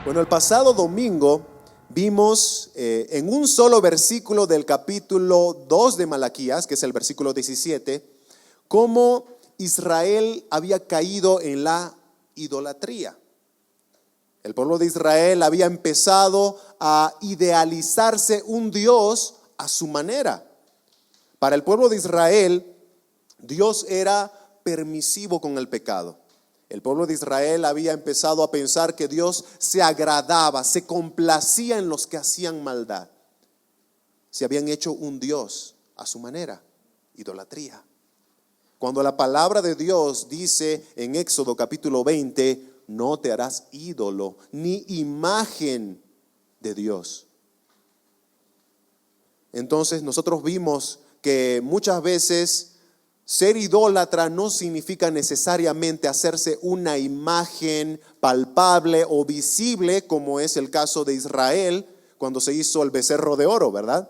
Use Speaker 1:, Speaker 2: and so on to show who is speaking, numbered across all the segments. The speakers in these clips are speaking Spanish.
Speaker 1: Bueno, el pasado domingo vimos en un solo versículo del capítulo 2 de Malaquías, que es el versículo 17, cómo Israel había caído en la idolatría. El pueblo de Israel había empezado a idealizarse un Dios a su manera. Para el pueblo de Israel, Dios era permisivo con el pecado. El pueblo de Israel había empezado a pensar que Dios se agradaba, se complacía en los que hacían maldad. Se habían hecho un Dios a su manera, idolatría. Cuando la palabra de Dios dice en Éxodo capítulo 20, no te harás ídolo ni imagen de Dios. Entonces nosotros vimos que muchas veces ser idólatra no significa necesariamente hacerse una imagen palpable o visible, como es el caso de Israel cuando se hizo el becerro de oro, ¿verdad?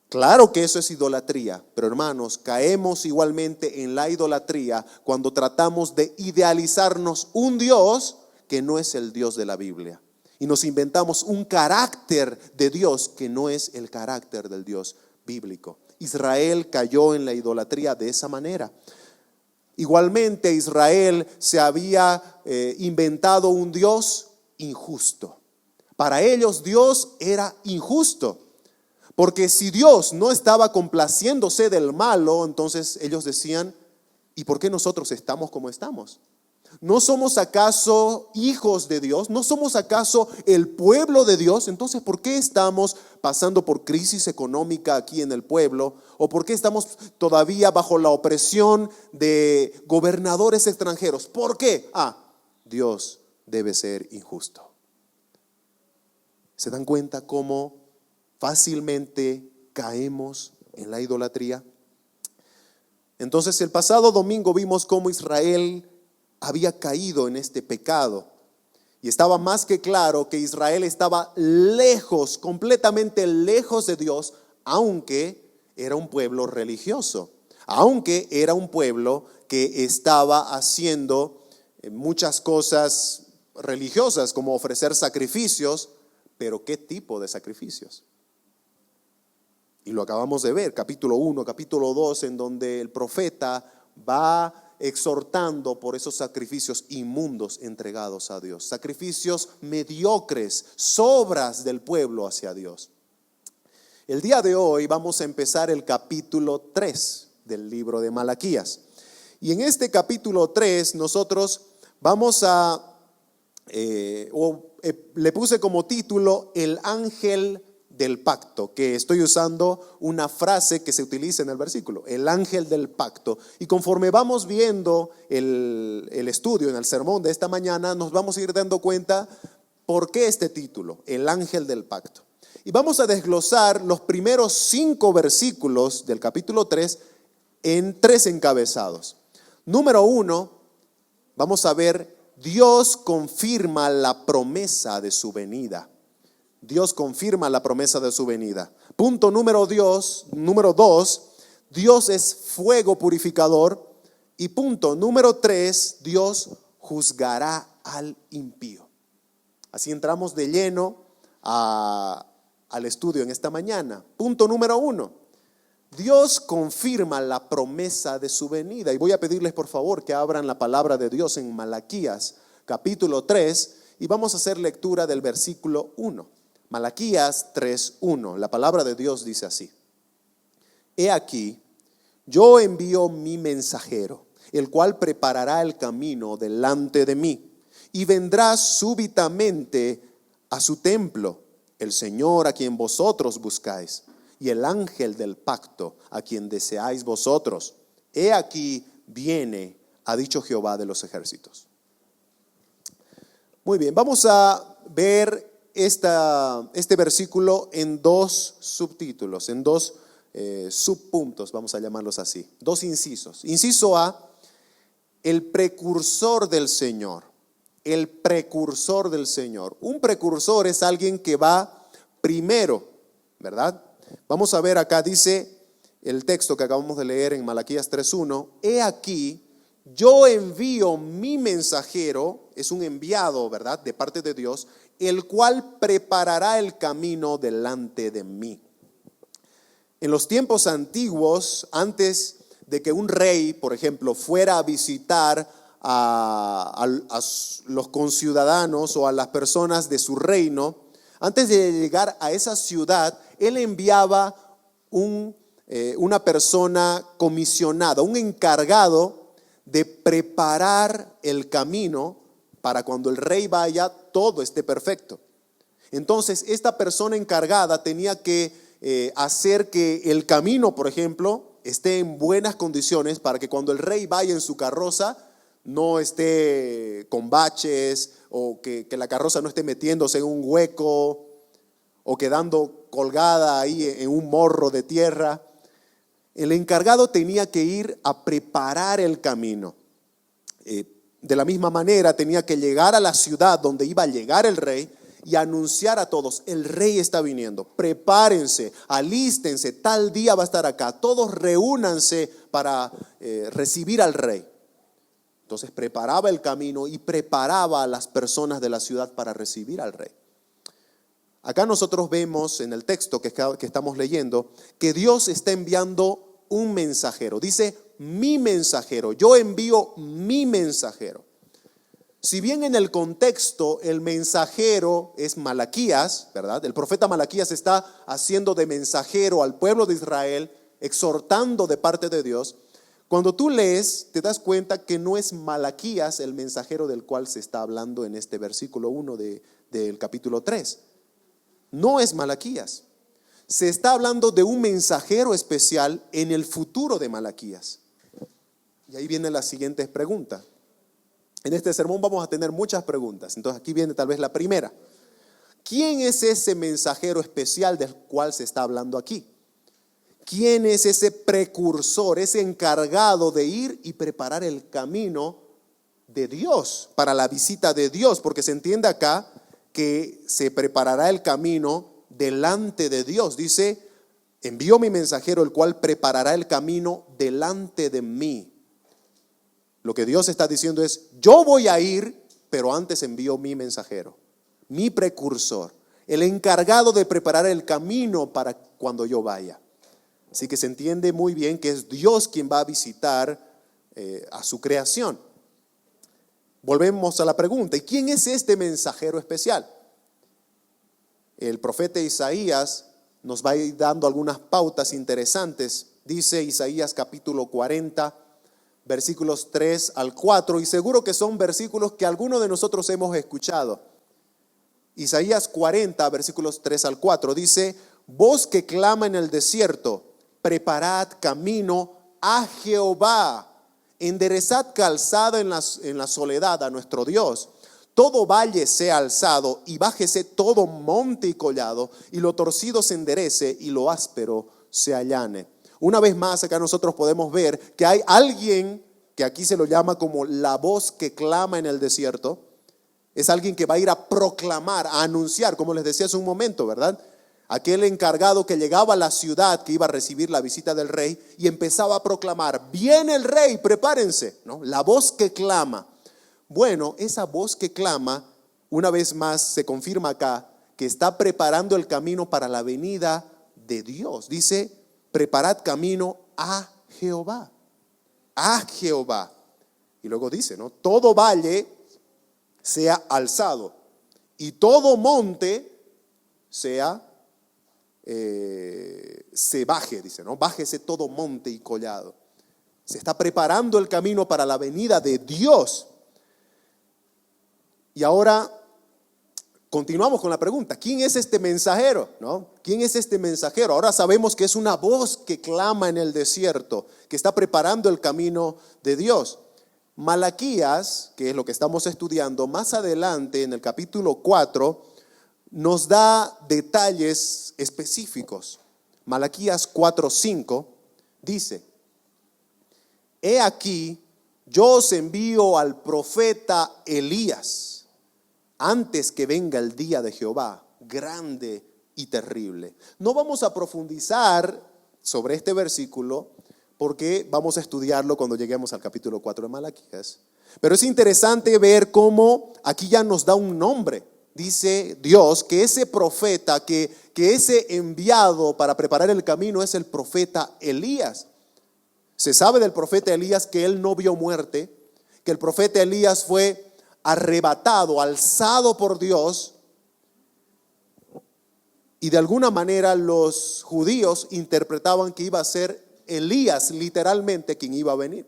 Speaker 1: Claro que eso es idolatría, pero hermanos, caemos igualmente en la idolatría cuando tratamos de idealizarnos un Dios que no es el Dios de la Biblia. Y nos inventamos un carácter de Dios que no es el carácter del Dios bíblico. Israel cayó en la idolatría de esa manera. Igualmente Israel se había inventado un Dios injusto. Para ellos Dios era injusto. Porque si Dios no estaba complaciéndose del malo, entonces ellos decían, ¿y por qué nosotros estamos como estamos? ¿No somos acaso hijos de Dios? ¿No somos acaso el pueblo de Dios? Entonces, ¿por qué estamos pasando por crisis económica aquí en el pueblo? ¿O por qué estamos todavía bajo la opresión de gobernadores extranjeros? ¿Por qué? Dios debe ser injusto. ¿Se dan cuenta cómo fácilmente caemos en la idolatría? Entonces, el pasado domingo vimos cómo Israel había caído en este pecado. Y estaba más que claro que Israel estaba lejos, completamente lejos de Dios, aunque era un pueblo religioso, aunque era un pueblo que estaba haciendo muchas cosas religiosas, como ofrecer sacrificios, pero ¿qué tipo de sacrificios? Y lo acabamos de ver, capítulo 1, capítulo 2, en donde el profeta va exhortando por esos sacrificios inmundos entregados a Dios, sacrificios mediocres, sobras del pueblo hacia Dios. El día de hoy vamos a empezar el capítulo 3 del libro de Malaquías. Y en este capítulo 3 nosotros vamos le puse como título el ángel del pacto, que estoy usando una frase que se utiliza en el versículo, el ángel del pacto. Y conforme vamos viendo el estudio en el sermón de esta mañana, nos vamos a ir dando cuenta por qué este título, el ángel del pacto. Y vamos a desglosar los primeros 5 versículos del capítulo 3 en 3 encabezados. Número 1, vamos a ver, Dios confirma la promesa de su venida. Dios confirma la promesa de su venida. Punto número 2, Dios es fuego purificador. Y punto número 3, Dios juzgará al impío. Así entramos de lleno al estudio en esta mañana. Punto número 1, Dios confirma la promesa de su venida. Y voy a pedirles por favor que abran la palabra de Dios en Malaquías capítulo 3 y vamos a hacer lectura del versículo 1. Malaquías 3:1, la palabra de Dios dice así: He aquí, yo envío mi mensajero, el cual preparará el camino delante de mí, y vendrá súbitamente a su templo, el Señor a quien vosotros buscáis, y el ángel del pacto a quien deseáis vosotros. He aquí viene, ha dicho Jehová de los ejércitos. Muy bien, vamos a ver este versículo en 2 subtítulos, en 2 subpuntos, vamos a llamarlos así, 2 incisos. Inciso A, el precursor del Señor. El precursor del Señor. Un precursor es alguien que va primero, ¿verdad? Vamos a ver acá, dice el texto que acabamos de leer en Malaquías 3:1, he aquí, yo envío mi mensajero, es un enviado, ¿verdad?, de parte de Dios, el cual preparará el camino delante de mí. En los tiempos antiguos, antes de que un rey, por ejemplo, fuera a visitar a los conciudadanos o a las personas de su reino, antes de llegar a esa ciudad, él enviaba una persona comisionada, un encargado de preparar el camino para cuando el rey vaya, todo esté perfecto. Entonces, esta persona encargada tenía que hacer que el camino, por ejemplo, esté en buenas condiciones para que cuando el rey vaya en su carroza no esté con baches o que la carroza no esté metiéndose en un hueco o quedando colgada ahí en un morro de tierra. El encargado tenía que ir a preparar el camino. De la misma manera tenía que llegar a la ciudad donde iba a llegar el rey y anunciar a todos: el rey está viniendo, prepárense, alístense, tal día va a estar acá, todos reúnanse para recibir al rey. Entonces preparaba el camino y preparaba a las personas de la ciudad para recibir al rey. Acá nosotros vemos en el texto que estamos leyendo que Dios está enviando un mensajero. Dice: mi mensajero, yo envío mi mensajero. Si bien en el contexto el mensajero es Malaquías, ¿verdad? El profeta Malaquías está haciendo de mensajero al pueblo de Israel, exhortando de parte de Dios. Cuando tú lees, te das cuenta que no es Malaquías el mensajero del cual se está hablando en este versículo 1 del capítulo 3. No es Malaquías. Se está hablando de un mensajero especial en el futuro de Malaquías. Y ahí vienen las siguientes preguntas. En este sermón vamos a tener muchas preguntas. Entonces aquí viene tal vez la primera. ¿Quién es ese mensajero especial del cual se está hablando aquí? ¿Quién es ese precursor, ese encargado de ir y preparar el camino de Dios para la visita de Dios? Porque se entiende acá que se preparará el camino delante de Dios. Dice: envío mi mensajero, el cual preparará el camino delante de mí. Lo que Dios está diciendo es: yo voy a ir, pero antes envío mi mensajero, mi precursor, el encargado de preparar el camino para cuando yo vaya. Así que se entiende muy bien que es Dios quien va a visitar a su creación. Volvemos a la pregunta: ¿y quién es este mensajero especial? El profeta Isaías nos va a ir dando algunas pautas interesantes. Dice Isaías capítulo 40, versículos 3 al 4, y seguro que son versículos que algunos de nosotros hemos escuchado. Isaías 40, versículos 3 al 4, dice: voz que clama en el desierto, preparad camino a Jehová, enderezad calzada en la soledad a nuestro Dios. Todo valle sea alzado y bájese todo monte y collado, y lo torcido se enderece y lo áspero se allane. Una vez más acá nosotros podemos ver que hay alguien que aquí se lo llama como la voz que clama en el desierto. Es alguien que va a ir a proclamar, a anunciar, como les decía hace un momento, ¿verdad? Aquel encargado que llegaba a la ciudad, que iba a recibir la visita del rey y empezaba a proclamar: viene el rey, prepárense, ¿no? La voz que clama. Bueno, esa voz que clama, una vez más se confirma acá que está preparando el camino para la venida de Dios. Dice: preparad camino a Jehová, a Jehová. Y luego dice, ¿no? Todo valle sea alzado y todo monte sea se baje, dice, ¿no? Bájese todo monte y collado. Se está preparando el camino para la venida de Dios. Y ahora continuamos con la pregunta: ¿quién es este mensajero? ¿No? ¿Quién es este mensajero? Ahora sabemos que es una voz que clama en el desierto, que está preparando el camino de Dios. Malaquías, que es lo que estamos estudiando, más adelante en el capítulo 4, nos da detalles específicos. Malaquías 4:5 dice: he aquí, yo os envío al profeta Elías antes que venga el día de Jehová, grande y terrible. No vamos a profundizar sobre este versículo porque vamos a estudiarlo cuando lleguemos al capítulo 4 de Malaquías. Pero es interesante ver cómo aquí ya nos da un nombre. Dice Dios que ese profeta, que ese enviado para preparar el camino es el profeta Elías. Se sabe del profeta Elías que él no vio muerte, que el profeta Elías fue arrebatado, alzado por Dios, y de alguna manera los judíos interpretaban que iba a ser Elías literalmente quien iba a venir.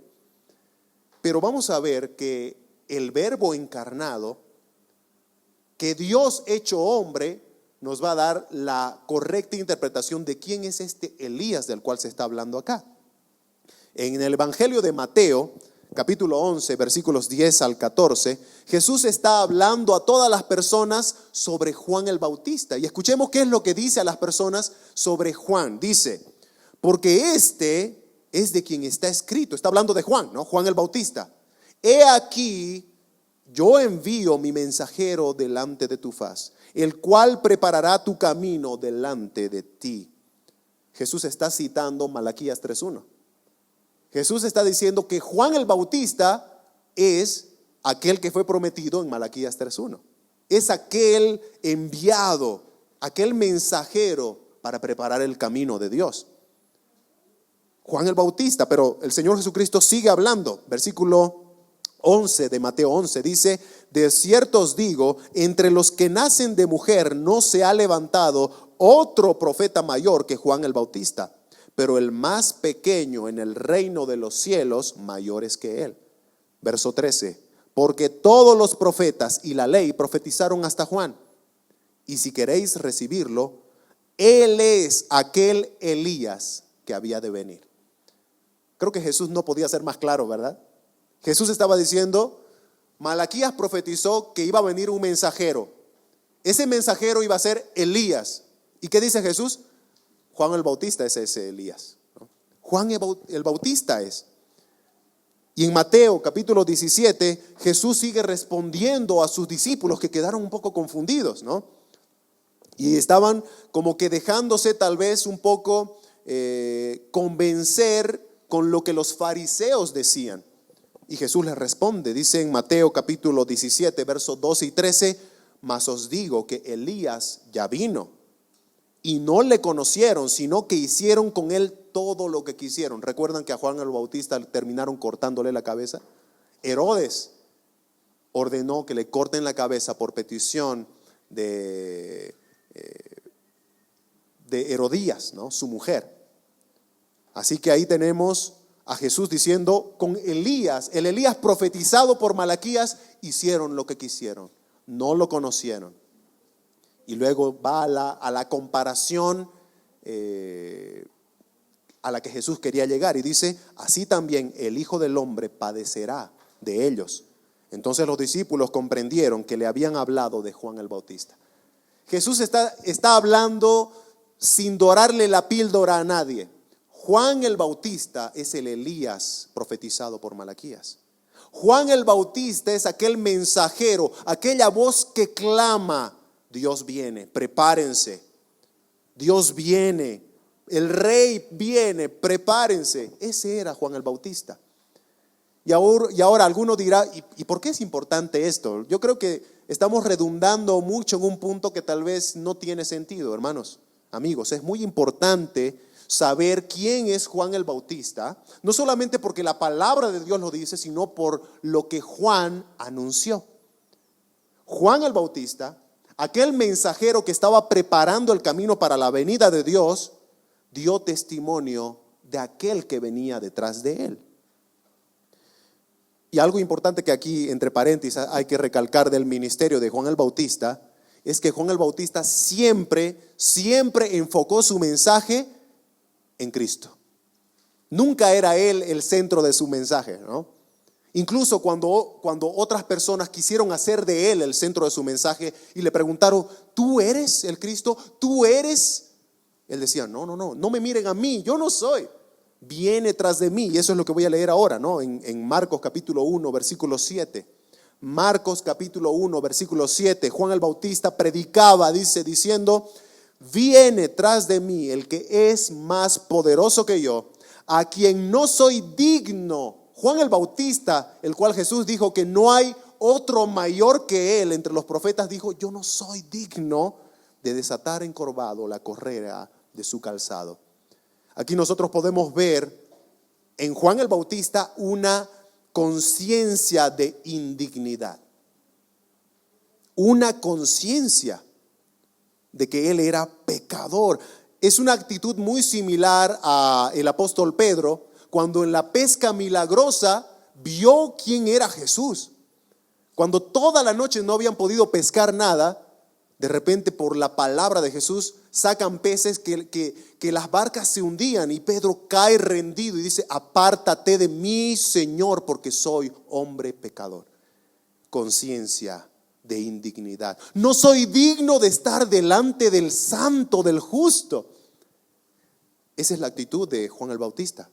Speaker 1: Pero vamos a ver que el Verbo encarnado, que Dios hecho hombre, nos va a dar la correcta interpretación de quién es este Elías del cual se está hablando acá. En el Evangelio de Mateo, capítulo 11, versículos 10 al 14, Jesús está hablando a todas las personas sobre Juan el Bautista. Y escuchemos qué es lo que dice a las personas sobre Juan. Dice, porque este es de quien está escrito. Está hablando de Juan, ¿no? Juan el Bautista. He aquí, yo envío mi mensajero delante de tu faz, el cual preparará tu camino delante de ti. Jesús está citando Malaquías 3:1. Jesús está diciendo que Juan el Bautista es aquel que fue prometido en Malaquías 3:1. Es aquel enviado, aquel mensajero para preparar el camino de Dios. Juan el Bautista, pero el Señor Jesucristo sigue hablando. Versículo 11 de Mateo 11 dice, de cierto os digo, entre los que nacen de mujer no se ha levantado otro profeta mayor que Juan el Bautista, pero el más pequeño en el reino de los cielos mayor es que él. Verso 13, porque todos los profetas y la ley profetizaron hasta Juan, y si queréis recibirlo, él es aquel Elías que había de venir. Creo que Jesús no podía ser más claro, ¿verdad? Jesús estaba diciendo, Malaquías profetizó que iba a venir un mensajero. Ese mensajero iba a ser Elías. ¿Y qué dice Jesús? Juan el Bautista es ese Elías, ¿no? Juan el Bautista es. Y en Mateo capítulo 17, Jesús sigue respondiendo a sus discípulos que quedaron un poco confundidos, ¿no? Y estaban como que dejándose tal vez un poco convencer con lo que los fariseos decían. Y Jesús les responde, dice en Mateo capítulo 17, versos 12 y 13, mas os digo que Elías ya vino y no le conocieron, sino que hicieron con él todo lo que quisieron. ¿Recuerdan que a Juan el Bautista terminaron cortándole la cabeza? Herodes ordenó que le corten la cabeza por petición de Herodías, ¿no? Su mujer. Así que ahí tenemos a Jesús diciendo, con Elías, el Elías profetizado por Malaquías, hicieron lo que quisieron, no lo conocieron. Y luego va a la comparación a la que Jesús quería llegar y dice, así también el Hijo del Hombre padecerá de ellos. Entonces los discípulos comprendieron que le habían hablado de Juan el Bautista. Jesús está hablando sin dorarle la píldora a nadie. Juan el Bautista es el Elías profetizado por Malaquías. Juan el Bautista es aquel mensajero, aquella voz que clama, Dios viene, prepárense. Dios viene, el rey viene, prepárense. Ese era Juan el Bautista. Y ahora alguno dirá, ¿y por qué es importante esto? Yo creo que estamos redundando mucho en un punto que tal vez no tiene sentido, hermanos, amigos. Es muy importante saber quién es Juan el Bautista, no solamente porque la palabra de Dios lo dice, sino por lo que Juan anunció. Juan el Bautista, aquel mensajero que estaba preparando el camino para la venida de Dios, dio testimonio de aquel que venía detrás de él. Y algo importante que aquí, entre paréntesis, hay que recalcar del ministerio de Juan el Bautista, es que Juan el Bautista siempre enfocó su mensaje en Cristo. Nunca era él el centro de su mensaje, ¿no? Incluso cuando otras personas quisieron hacer de él el centro de su mensaje y le preguntaron, ¿tú eres el Cristo? ¿Tú eres? Él decía, no me miren a mí, yo no soy. Viene tras de mí. Y eso es lo que voy a leer ahora, ¿no? En Marcos capítulo 1, versículo 7. Marcos capítulo 1, versículo 7. Juan el Bautista predicaba, diciendo, viene tras de mí el que es más poderoso que yo, a quien no soy digno. Juan el Bautista, el cual Jesús dijo que no hay otro mayor que él entre los profetas, dijo: yo no soy digno de desatar encorvado la correa de su calzado. Aquí nosotros podemos ver en Juan el Bautista una conciencia de indignidad, una conciencia de que él era pecador. Es una actitud muy similar al apóstol Pedro, cuando en la pesca milagrosa vio quién era Jesús. Cuando toda la noche no habían podido pescar nada, de repente por la palabra de Jesús sacan peces que las barcas se hundían, y Pedro cae rendido y dice: apártate de mí, Señor, porque soy hombre pecador. Conciencia de indignidad. No soy digno de estar delante del santo, del justo. Esa es la actitud de Juan el Bautista.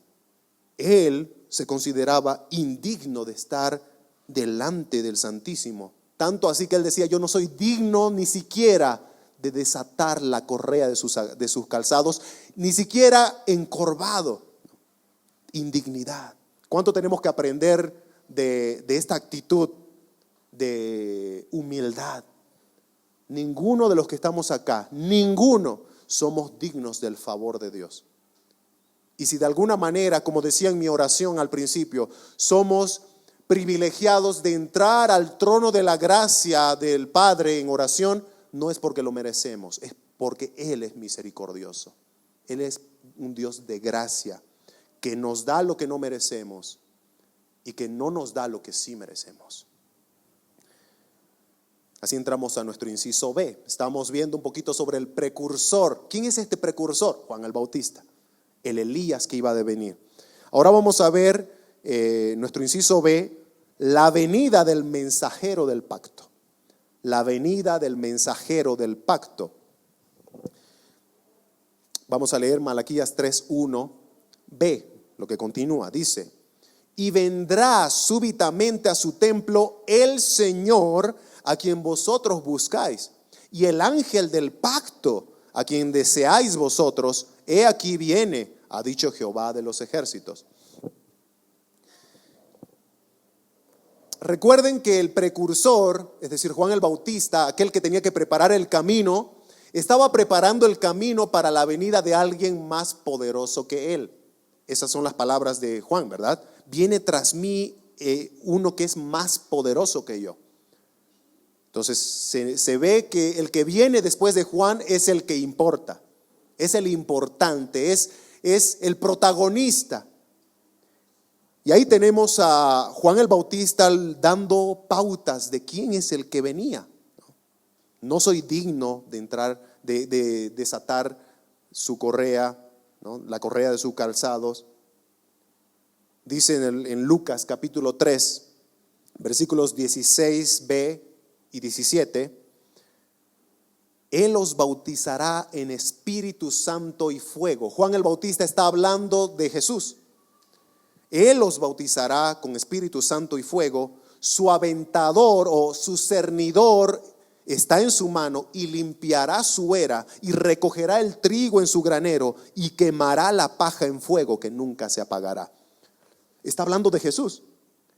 Speaker 1: Él se consideraba indigno de estar delante del Santísimo. Tanto así que él decía: yo no soy digno ni siquiera de desatar la correa de sus calzados, ni siquiera encorvado. Indignidad. ¿Cuánto tenemos que aprender de esta actitud de humildad? Ninguno de los que estamos acá, ninguno somos dignos del favor de Dios. Y si de alguna manera, como decía en mi oración al principio, somos privilegiados de entrar al trono de la gracia del Padre en oración, no es porque lo merecemos, es porque Él es misericordioso. Él es un Dios de gracia, que nos da lo que no merecemos y que no nos da lo que sí merecemos. Así entramos a nuestro inciso B. Estamos viendo un poquito sobre el precursor. ¿Quién es este precursor? Juan el Bautista, el Elías que iba a venir. Ahora vamos a ver nuestro inciso B, la venida del mensajero del pacto. La venida del mensajero del pacto. Vamos a leer Malaquías 3:1b, lo que continúa. Dice: y vendrá súbitamente a su templo el Señor a quien vosotros buscáis, y el ángel del pacto a quien deseáis vosotros, he aquí viene, ha dicho Jehová de los ejércitos. Recuerden que el precursor, es decir, Juan el Bautista, aquel que tenía que preparar el camino, estaba preparando el camino para la venida de alguien más poderoso que él. Esas son las palabras de Juan, ¿verdad? Viene tras mí uno que es más poderoso que yo. Entonces se ve que el que viene después de Juan es el que importa, es el importante, es el protagonista. Y ahí tenemos a Juan el Bautista dando pautas de quién es el que venía. No soy digno de entrar, de desatar su correa, ¿no? La correa de sus calzados. Dice en Lucas capítulo 3, versículos 16b y 17: Él os bautizará en Espíritu Santo y fuego. Juan el Bautista está hablando de Jesús. Él os bautizará con Espíritu Santo y fuego. Su aventador o su cernidor está en su mano, y limpiará su era y recogerá el trigo en su granero y quemará la paja en fuego que nunca se apagará. Está hablando de Jesús.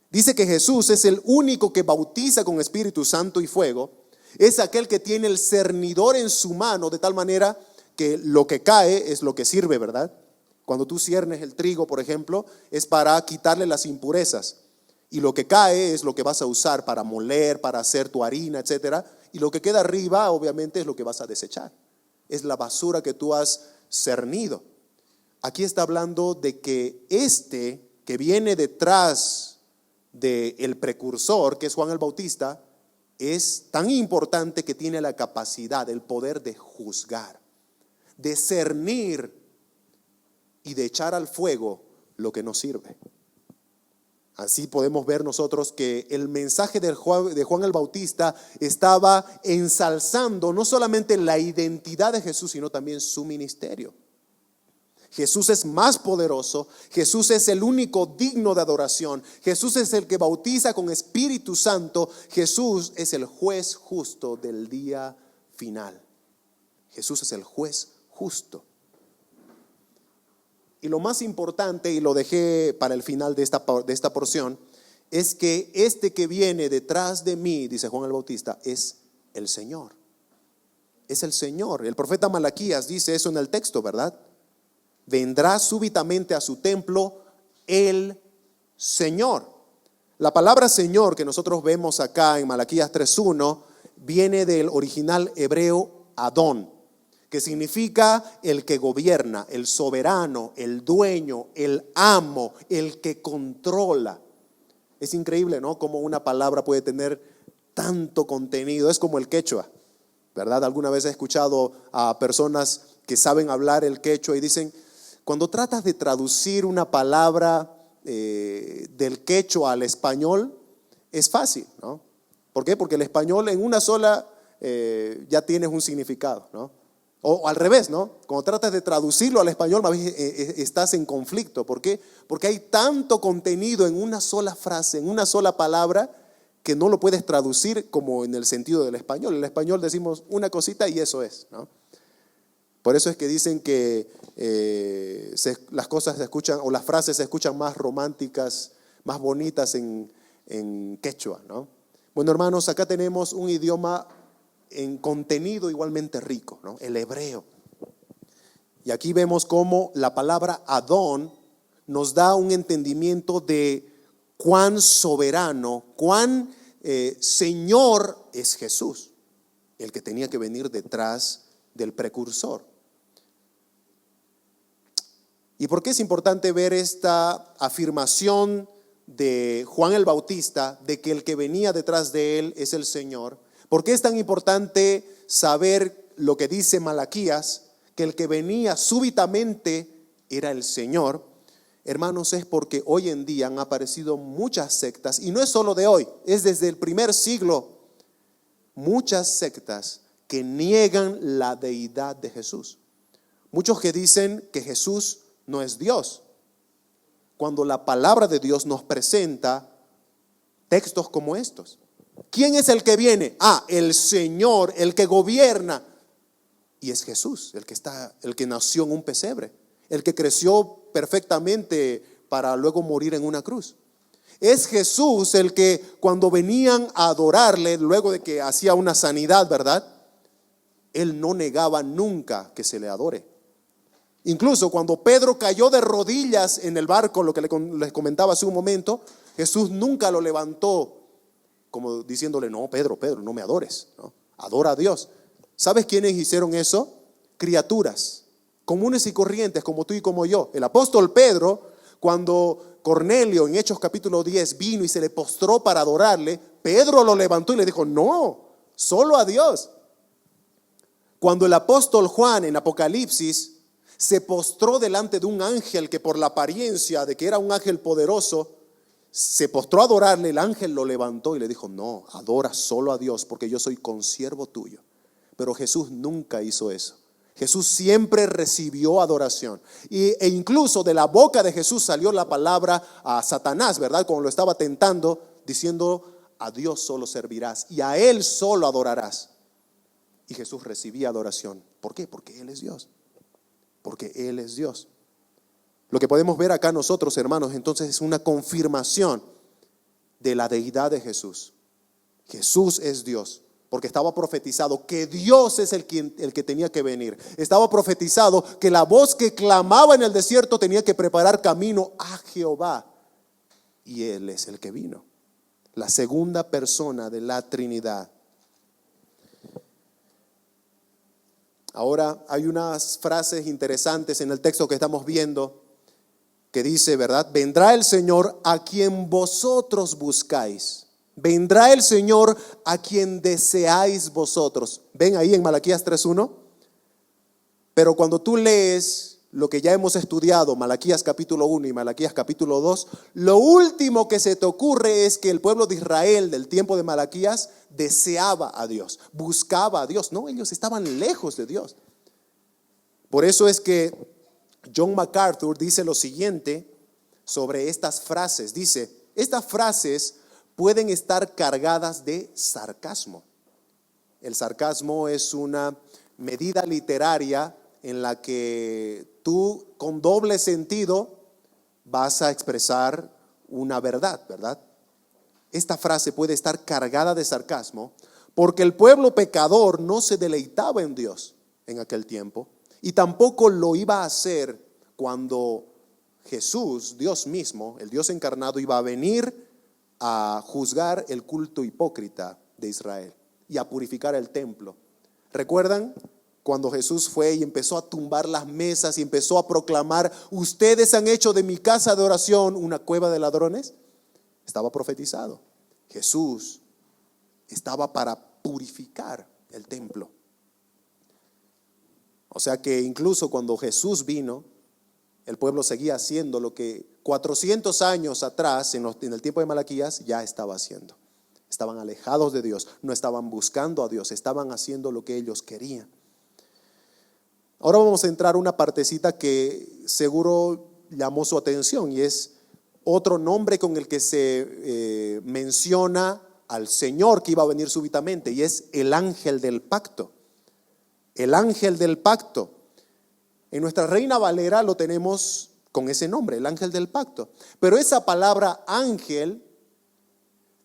Speaker 1: Dice que Jesús es el único que bautiza con Espíritu Santo y fuego. Es aquel que tiene el cernidor en su mano, de tal manera que lo que cae es lo que sirve, ¿verdad? Cuando tú ciernes el trigo, por ejemplo, es para quitarle las impurezas. Y lo que cae es lo que vas a usar para moler, para hacer tu harina, etcétera. Y lo que queda arriba, obviamente, es lo que vas a desechar. Es la basura que tú has cernido. Aquí está hablando de que este que viene detrás del precursor, que es Juan el Bautista, es tan importante que tiene la capacidad, el poder de juzgar, de cernir y de echar al fuego lo que no sirve. Así podemos ver nosotros que el mensaje de Juan el Bautista estaba ensalzando no solamente la identidad de Jesús, sino también su ministerio. Jesús es más poderoso, Jesús es el único digno de adoración, Jesús es el que bautiza con Espíritu Santo, Jesús es el juez justo del día final. Jesús es el juez justo. Y lo más importante, y lo dejé para el final de esta porción, es que este que viene detrás de mí, dice Juan el Bautista, es el Señor. Es el Señor. El profeta Malaquías dice eso en el texto, ¿verdad? Vendrá súbitamente a su templo el Señor. La palabra Señor que nosotros vemos acá en Malaquías 3:1 viene del original hebreo Adón, que significa el que gobierna, el soberano, el dueño, el amo, el que controla. Es increíble, ¿no? Cómo una palabra puede tener tanto contenido. Es como el quechua, ¿verdad? Alguna vez he escuchado a personas que saben hablar el quechua y dicen, cuando tratas de traducir una palabra del quechua al español, es fácil, ¿no? ¿Por qué? Porque el español en una sola ya tienes un significado, ¿no? O al revés, ¿no? Cuando tratas de traducirlo al español, más bien estás en conflicto. ¿Por qué? Porque hay tanto contenido en una sola frase, en una sola palabra, que no lo puedes traducir como en el sentido del español. En el español decimos una cosita y eso es, ¿no? Por eso es que dicen que las cosas se escuchan, o las frases se escuchan más románticas, más bonitas en quechua, ¿no? Bueno, hermanos, acá tenemos un idioma en contenido igualmente rico, ¿no? El hebreo. Y aquí vemos cómo la palabra Adón nos da un entendimiento de cuán soberano, cuán Señor es Jesús, el que tenía que venir detrás del precursor. ¿Y por qué es importante ver esta afirmación de Juan el Bautista de que el que venía detrás de él es el Señor? ¿Por qué es tan importante saber lo que dice Malaquías, que el que venía súbitamente era el Señor? Hermanos, es porque hoy en día han aparecido muchas sectas, y no es solo de hoy, es desde el primer siglo, muchas sectas que niegan la deidad de Jesús. Muchos que dicen que Jesús no es Dios, cuando la palabra de Dios nos presenta textos como estos. ¿Quién es el que viene? El Señor, el que gobierna. Y es Jesús, el que nació en un pesebre, el que creció perfectamente para luego morir en una cruz. Es Jesús el que cuando venían a adorarle, luego de que hacía una sanidad, ¿verdad? Él no negaba nunca que se le adore. Incluso cuando Pedro cayó de rodillas en el barco, lo que les comentaba hace un momento, Jesús nunca lo levantó como diciéndole, no, Pedro, no me adores, ¿no? Adora a Dios. ¿Sabes quiénes hicieron eso? Criaturas comunes y corrientes como tú y como yo. El apóstol Pedro, cuando Cornelio en Hechos capítulo 10 vino y se le postró para adorarle, Pedro lo levantó y le dijo, no, solo a Dios. Cuando el apóstol Juan en Apocalipsis se postró delante de un ángel que por la apariencia de que era un ángel poderoso, se postró a adorarle, el ángel lo levantó y le dijo, no, adora solo a Dios porque yo soy consiervo tuyo. Pero Jesús nunca hizo eso. Jesús siempre recibió adoración. E incluso de la boca de Jesús salió la palabra a Satanás, ¿verdad? Cuando lo estaba tentando, diciendo, a Dios solo servirás y a Él solo adorarás. Y Jesús recibía adoración. ¿Por qué? Porque Él es Dios. Porque Él es Dios. Lo que podemos ver acá nosotros, hermanos, entonces es una confirmación de la deidad de Jesús. Jesús es Dios, porque estaba profetizado que Dios es el que tenía que venir. Estaba profetizado que la voz que clamaba en el desierto tenía que preparar camino a Jehová. Y Él es el que vino, la segunda persona de la Trinidad. Ahora hay unas frases interesantes en el texto que estamos viendo que dice, ¿verdad? Vendrá el Señor a quien vosotros buscáis. Vendrá el Señor a quien deseáis vosotros. ¿Ven ahí en Malaquías 3:1? Pero cuando tú lees lo que ya hemos estudiado, Malaquías capítulo 1 y Malaquías capítulo 2, lo último que se te ocurre es que el pueblo de Israel del tiempo de Malaquías deseaba a Dios, buscaba a Dios. No, ellos estaban lejos de Dios. Por eso es que John MacArthur dice lo siguiente sobre estas frases. Dice, estas frases pueden estar cargadas de sarcasmo. El sarcasmo es una medida literaria en la que tú con doble sentido vas a expresar una verdad, ¿verdad? Esta frase puede estar cargada de sarcasmo porque el pueblo pecador no se deleitaba en Dios en aquel tiempo y tampoco lo iba a hacer cuando Jesús, Dios mismo, el Dios encarnado, iba a venir a juzgar el culto hipócrita de Israel y a purificar el templo. ¿Recuerdan cuando Jesús fue y empezó a tumbar las mesas y empezó a proclamar: ustedes han hecho de mi casa de oración una cueva de ladrones? Estaba profetizado. Jesús estaba para purificar el templo. O sea que incluso cuando Jesús vino, el pueblo seguía haciendo lo que 400 años atrás, en el tiempo de Malaquías, ya estaba haciendo. Estaban alejados de Dios, no estaban buscando a Dios, estaban haciendo lo que ellos querían. Ahora vamos a entrar a una partecita que seguro llamó su atención, y es otro nombre con el que se menciona al Señor que iba a venir súbitamente, y es el ángel del pacto. El ángel del pacto. En nuestra Reina Valera lo tenemos con ese nombre, el ángel del pacto. Pero esa palabra ángel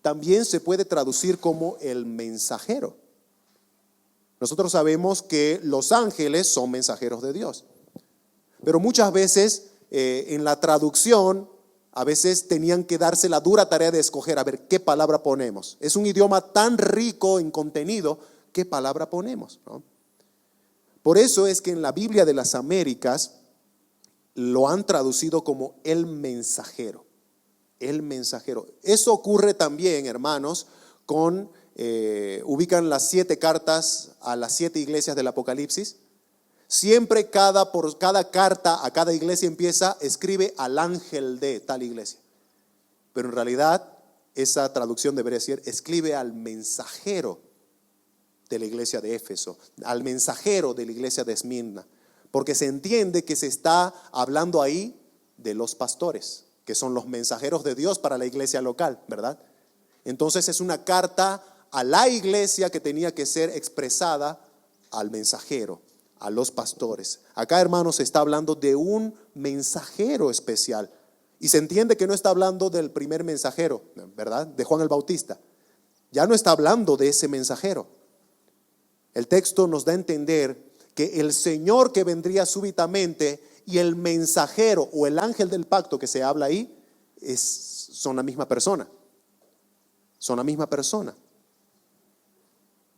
Speaker 1: también se puede traducir como el mensajero. Nosotros sabemos que los ángeles son mensajeros de Dios. Pero muchas veces en la traducción, a veces tenían que darse la dura tarea de escoger, a ver qué palabra ponemos. Es un idioma tan rico en contenido, ¿qué palabra ponemos?, ¿no? Por eso es que en la Biblia de las Américas lo han traducido como el mensajero. El mensajero. Eso ocurre también, hermanos, con, ubican las 7 cartas a las 7 iglesias del Apocalipsis. Siempre por cada carta a cada iglesia empieza: escribe al ángel de tal iglesia. Pero en realidad esa traducción debería ser: escribe al mensajero de la iglesia de Éfeso, al mensajero de la iglesia de Esmirna, porque se entiende que se está hablando ahí de los pastores, que son los mensajeros de Dios para la iglesia local, ¿verdad? Entonces es una carta a la iglesia que tenía que ser expresada al mensajero, a los pastores. Acá, hermanos, se está hablando de un mensajero especial, y se entiende que no está hablando del primer mensajero, ¿verdad?, de Juan el Bautista. Ya no está hablando de ese mensajero. El texto nos da a entender que el Señor que vendría súbitamente y el mensajero o el ángel del pacto que se habla ahí son la misma persona. Son la misma persona.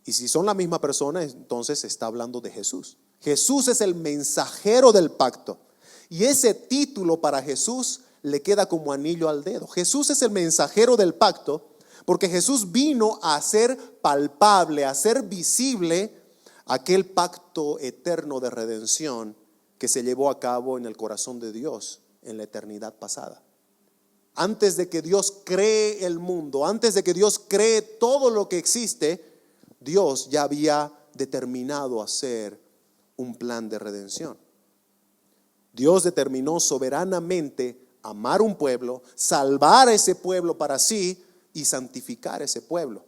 Speaker 1: Y si son la misma persona, entonces se está hablando de Jesús. Jesús es el mensajero del pacto. Y ese título para Jesús le queda como anillo al dedo. Jesús es el mensajero del pacto, porque Jesús vino a hacer palpable, a hacer visible aquel pacto eterno de redención que se llevó a cabo en el corazón de Dios en la eternidad pasada. Antes de que Dios cree el mundo, antes de que Dios cree todo lo que existe, Dios ya había determinado hacer un plan de redención. Dios determinó soberanamente amar un pueblo, salvar a ese pueblo para sí y santificar ese pueblo.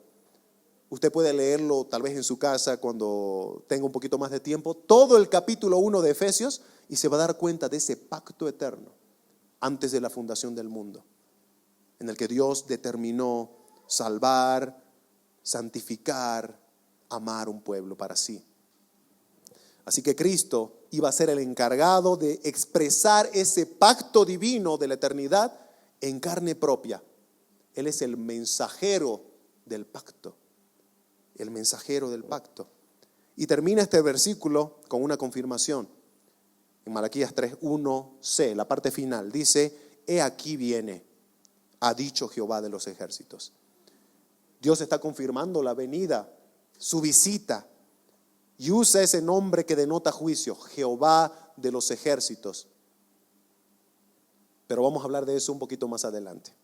Speaker 1: Usted puede leerlo tal vez en su casa cuando tenga un poquito más de tiempo, todo el capítulo 1 de Efesios, y se va a dar cuenta de ese pacto eterno antes de la fundación del mundo, en el que Dios determinó salvar, santificar, amar un pueblo para sí. Así que Cristo iba a ser el encargado de expresar ese pacto divino de la eternidad en carne propia. Él es el mensajero del pacto. El mensajero del pacto. Y termina este versículo con una confirmación. En Malaquías 3:1c, la parte final, dice: he aquí viene, ha dicho Jehová de los ejércitos. Dios está confirmando la venida, su visita, y usa ese nombre que denota juicio: Jehová de los ejércitos. Pero vamos a hablar de eso un poquito más adelante.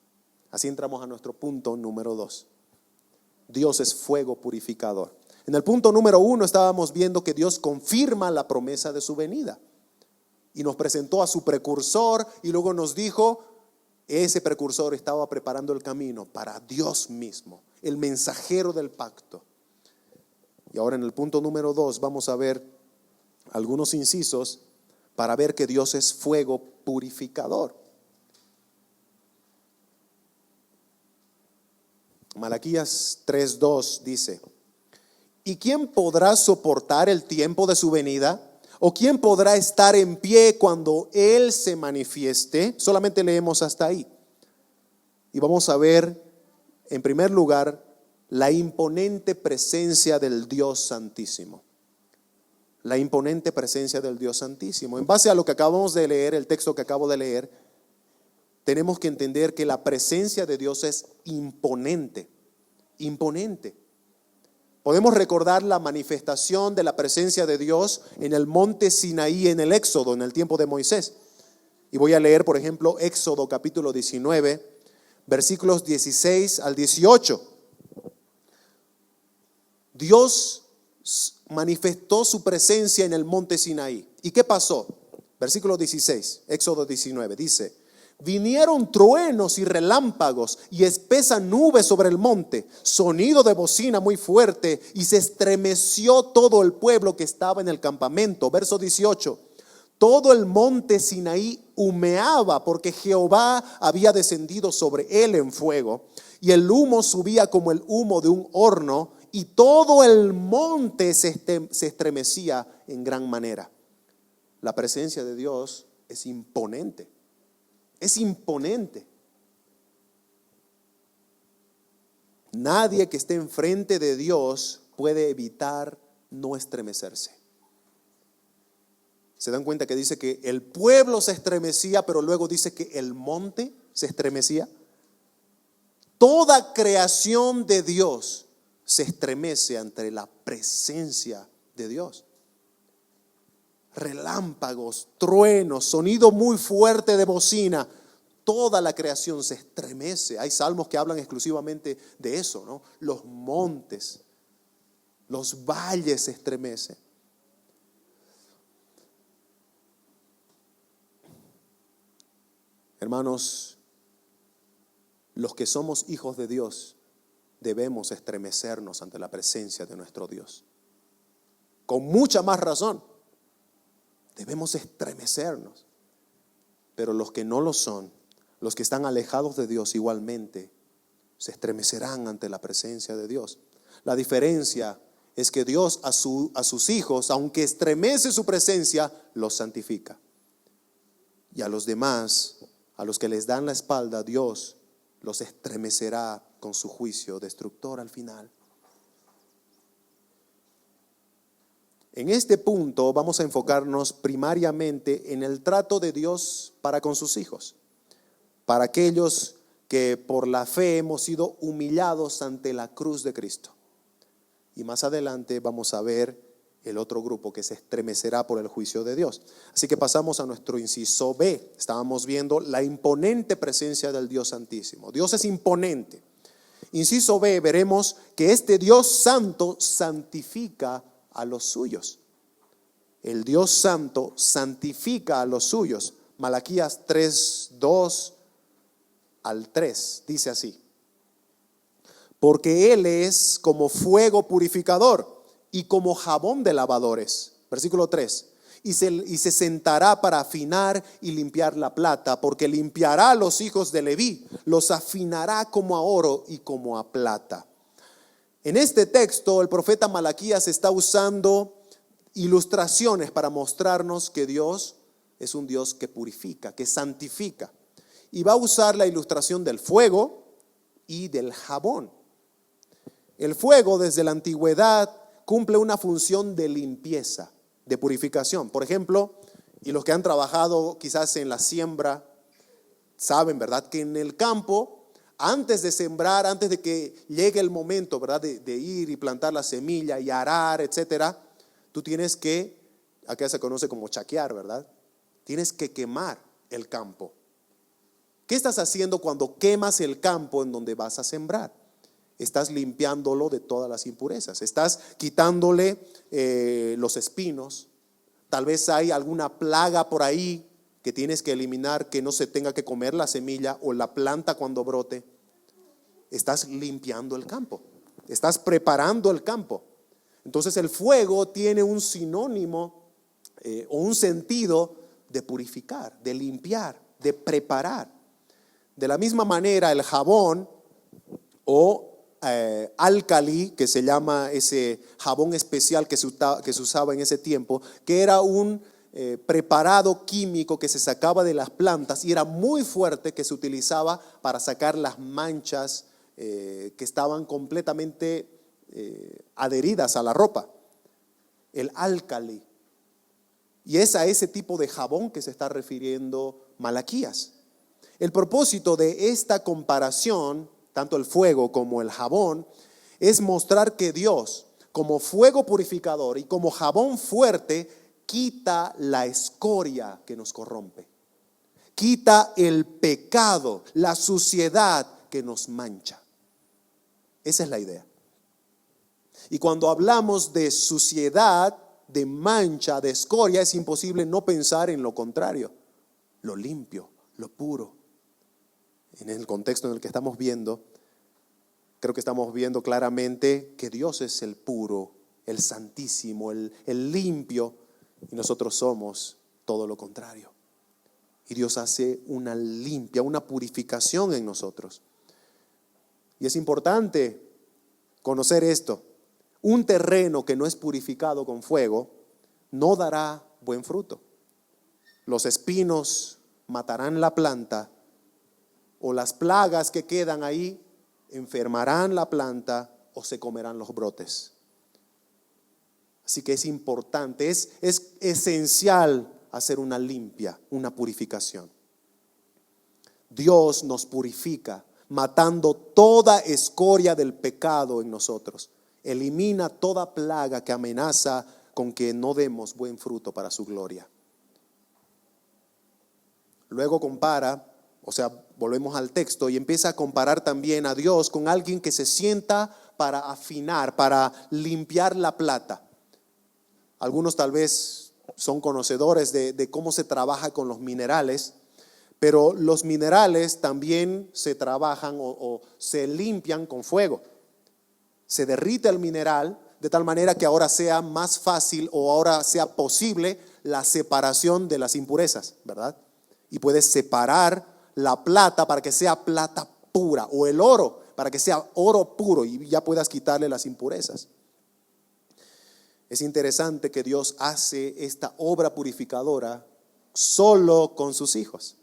Speaker 1: Así entramos a nuestro punto número 2. Dios es fuego purificador. En el punto número 1 estábamos viendo que Dios confirma la promesa de su venida y nos presentó a su precursor, y luego nos dijo: ese precursor estaba preparando el camino para Dios mismo, el mensajero del pacto. Y ahora en el punto número 2 vamos a ver algunos incisos para ver que Dios es fuego purificador. Malaquías 3:2 dice: ¿y quién podrá soportar el tiempo de su venida? ¿O quién podrá estar en pie cuando Él se manifieste? Solamente leemos hasta ahí. Y vamos a ver, en primer lugar, la imponente presencia del Dios Santísimo. La imponente presencia del Dios Santísimo. En base a lo que acabamos de leer, el texto que acabo de leer, tenemos que entender que la presencia de Dios es imponente. Imponente. Podemos recordar la manifestación de la presencia de Dios en el monte Sinaí, en el Éxodo, en el tiempo de Moisés. Y voy a leer, por ejemplo, Éxodo capítulo 19, versículos 16 al 18. Dios manifestó su presencia en el monte Sinaí. ¿Y qué pasó? Versículo 16, Éxodo 19, dice: vinieron truenos y relámpagos y espesa nube sobre el monte, sonido de bocina muy fuerte, y se estremeció todo el pueblo que estaba en el campamento. Verso 18: todo el monte Sinaí humeaba porque Jehová había descendido sobre él en fuego, y el humo subía como el humo de un horno, y todo el monte se estremecía en gran manera. La presencia de Dios es imponente. Es imponente. Nadie que esté enfrente de Dios puede evitar no estremecerse. ¿Se dan cuenta que dice que el pueblo se estremecía, pero luego dice que el monte se estremecía? Toda creación de Dios se estremece ante la presencia de Dios. Relámpagos, truenos, sonido muy fuerte de bocina, toda la creación se estremece. Hay salmos que hablan exclusivamente de eso, ¿no? Los montes, los valles se estremecen. Hermanos, los que somos hijos de Dios debemos estremecernos ante la presencia de nuestro Dios. Con mucha más razón. Debemos estremecernos. Pero los que no lo son, los que están alejados de Dios igualmente, se estremecerán ante la presencia de Dios. La diferencia es que Dios a sus hijos, aunque estremece su presencia, los santifica. Y a los demás, a los que les dan la espalda, Dios los estremecerá con su juicio destructor al final. En este punto vamos a enfocarnos primariamente en el trato de Dios para con sus hijos, para aquellos que por la fe hemos sido humillados ante la cruz de Cristo. Y más adelante vamos a ver el otro grupo que se estremecerá por el juicio de Dios. Así que pasamos a nuestro inciso B. Estábamos viendo la imponente presencia del Dios Santísimo. Dios es imponente. Inciso B, veremos que este Dios santo santifica a los suyos. El Dios santo santifica a los suyos. Malaquías 3:2 al 3 dice así: porque Él es como fuego purificador y como jabón de lavadores. Versículo 3: y se sentará para afinar y limpiar la plata, porque limpiará a los hijos de Leví, los afinará como a oro y como a plata. En este texto el profeta Malaquías está usando ilustraciones para mostrarnos que Dios es un Dios que purifica, que santifica. Y va a usar la ilustración del fuego y del jabón. El fuego desde la antigüedad cumple una función de limpieza, de purificación. Por ejemplo, y los que han trabajado quizás en la siembra saben, ¿verdad?, que en el campo, antes de sembrar, antes de que llegue el momento, ¿verdad?, de ir y plantar la semilla y arar, etcétera, tú tienes que, acá se conoce como chaquear, ¿verdad? Tienes que quemar el campo. ¿Qué estás haciendo cuando quemas el campo en donde vas a sembrar? Estás limpiándolo de todas las impurezas, estás quitándole los espinos. Tal vez hay alguna plaga por ahí que tienes que eliminar, que no se tenga que comer la semilla o la planta cuando brote. Estás limpiando el campo, estás preparando el campo. Entonces el fuego tiene un sinónimo o un sentido de purificar, de limpiar, de preparar. De la misma manera, el jabón o álcali, que se llama ese jabón especial que se usaba en ese tiempo, que era un preparado químico que se sacaba de las plantas y era muy fuerte, que se utilizaba para sacar las manchas que estaban completamente adheridas a la ropa. El álcali. Y es a ese tipo de jabón que se está refiriendo Malaquías. El propósito de esta comparación, tanto el fuego como el jabón, es mostrar que Dios, como fuego purificador y como jabón fuerte, quita la escoria que nos corrompe. Quita el pecado, la suciedad que nos mancha. Esa es la idea. Y cuando hablamos de suciedad, de mancha, de escoria, es imposible no pensar en lo contrario, lo limpio, lo puro. En el contexto en el que estamos viendo, creo que estamos viendo claramente que Dios es el puro, el santísimo, el limpio, y nosotros somos todo lo contrario. Y Dios hace una limpia, una purificación en nosotros. Y es importante conocer esto. Un terreno que no es purificado con fuego no dará buen fruto. Los espinos matarán la planta, o las plagas que quedan ahí enfermarán la planta o se comerán los brotes. Así que es importante, es esencial hacer una limpia, una purificación. Dios nos purifica matando toda escoria del pecado en nosotros. Elimina toda plaga que amenaza con que no demos buen fruto para su gloria. Luego compara, volvemos al texto y empieza a comparar también a Dios con alguien que se sienta para afinar, para limpiar la plata. Algunos tal vez son conocedores de cómo se trabaja con los minerales, pero los minerales también se trabajan o se limpian con fuego. Se derrite el mineral de tal manera que ahora sea más fácil o ahora sea posible la separación de las impurezas, ¿verdad? Y puedes separar la plata para que sea plata pura, o el oro para que sea oro puro y ya puedas quitarle las impurezas. Es interesante que Dios hace esta obra purificadora solo con sus hijos,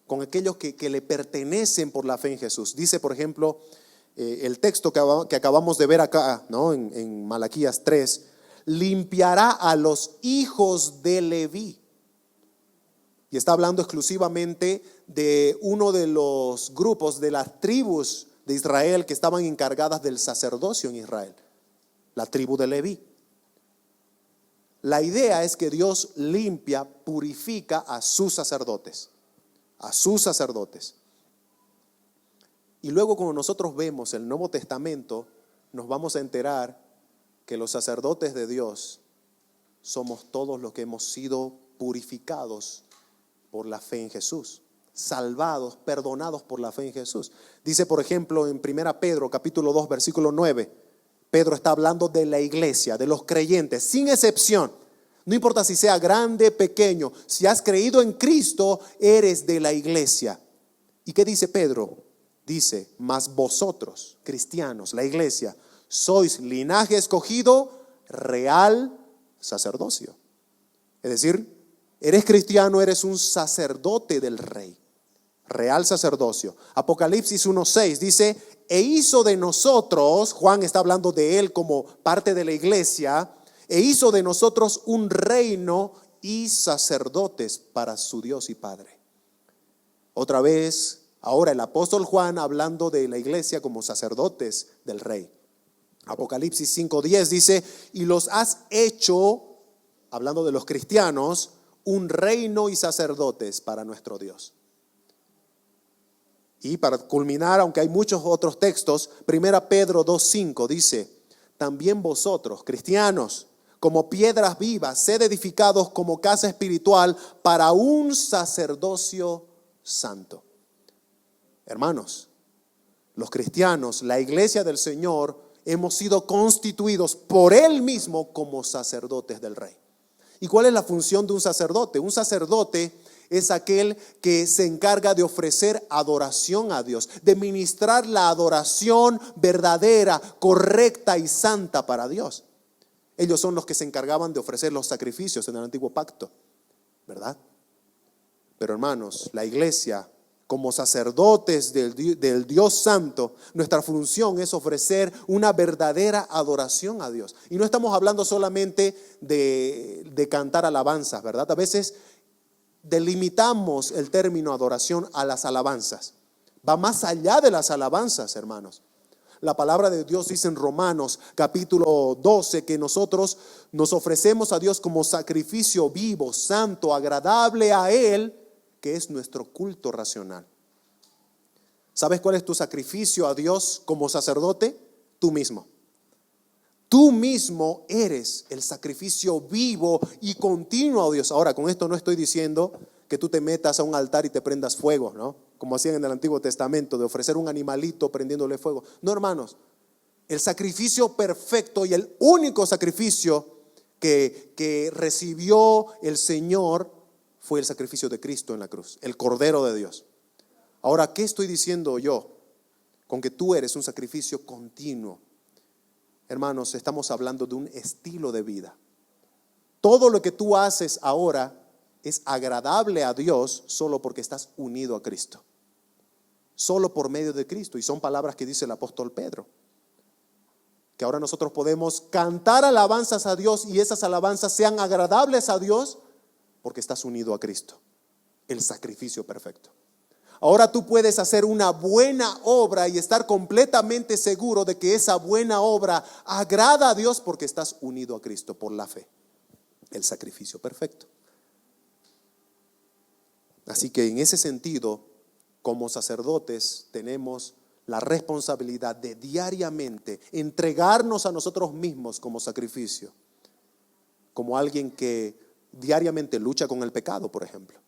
Speaker 1: con aquellos que le pertenecen por la fe en Jesús. Dice, por ejemplo, el texto que acabamos de ver acá, ¿no? en Malaquías 3, limpiará a los hijos de Leví. Y está hablando exclusivamente de uno de los grupos de las tribus de Israel que estaban encargadas del sacerdocio en Israel, la tribu de Leví. La idea es que Dios limpia, purifica a sus sacerdotes, Y luego cuando nosotros vemos el Nuevo Testamento, nos vamos a enterar que los sacerdotes de Dios somos todos los que hemos sido purificados por la fe en Jesús, salvados, perdonados por la fe en Jesús. Dice, por ejemplo, en 1 Pedro capítulo 2 versículo 9, Pedro está hablando de la iglesia, de los creyentes, sin excepción. No importa si sea grande, pequeño, si has creído en Cristo, eres de la iglesia. ¿Y qué dice Pedro? Dice, mas vosotros, cristianos, la iglesia, sois linaje escogido, real sacerdocio. Es decir, eres cristiano, eres un sacerdote del rey, real sacerdocio. Apocalipsis 1:6 dice, e hizo de nosotros, Juan está hablando de él como parte de la iglesia, e hizo de nosotros un reino y sacerdotes para su Dios y Padre. Otra vez, ahora el apóstol Juan hablando de la iglesia como sacerdotes del rey. Apocalipsis 5:10 dice, y los has hecho, hablando de los cristianos, un reino y sacerdotes para nuestro Dios. Y para culminar, aunque hay muchos otros textos, 1 Pedro 2:5 dice, también vosotros, cristianos, como piedras vivas, sed edificados como casa espiritual para un sacerdocio santo. Hermanos, los cristianos, la iglesia del Señor, hemos sido constituidos por Él mismo como sacerdotes del Rey. ¿Y cuál es la función de un sacerdote? Un sacerdote es aquel que se encarga de ofrecer adoración a Dios, de ministrar la adoración verdadera, correcta y santa para Dios. Ellos son los que se encargaban de ofrecer los sacrificios en el antiguo pacto, ¿verdad? Pero hermanos, la iglesia, como sacerdotes del Dios Santo, nuestra función es ofrecer una verdadera adoración a Dios. Y no estamos hablando solamente de cantar alabanzas, ¿verdad? A veces delimitamos el término adoración a las alabanzas. Va más allá de las alabanzas, hermanos. La palabra de Dios dice en Romanos capítulo 12 que nosotros nos ofrecemos a Dios como sacrificio vivo, santo, agradable a Él, que es nuestro culto racional. ¿Sabes cuál es tu sacrificio a Dios como sacerdote? Tú mismo. Tú mismo eres el sacrificio vivo y continuo a Dios. Ahora, con esto no estoy diciendo que tú te metas a un altar y te prendas fuego, ¿no? Como hacían en el Antiguo Testamento, de ofrecer un animalito prendiéndole fuego. No, hermanos, el sacrificio perfecto y el único sacrificio que recibió el Señor fue el sacrificio de Cristo en la cruz, el Cordero de Dios. Ahora, ¿qué estoy diciendo yo? Con que tú eres un sacrificio continuo. Hermanos, estamos hablando de un estilo de vida. Todo lo que tú haces ahora es agradable a Dios solo porque estás unido a Cristo. Solo por medio de Cristo. Y son palabras que dice el apóstol Pedro. Que ahora nosotros podemos cantar alabanzas a Dios y esas alabanzas sean agradables a Dios porque estás unido a Cristo, el sacrificio perfecto. Ahora tú puedes hacer una buena obra y estar completamente seguro de que esa buena obra agrada a Dios porque estás unido a Cristo por la fe, el sacrificio perfecto. Así que en ese sentido, como sacerdotes tenemos la responsabilidad de diariamente entregarnos a nosotros mismos como sacrificio, como alguien que diariamente lucha con el pecado, por ejemplo.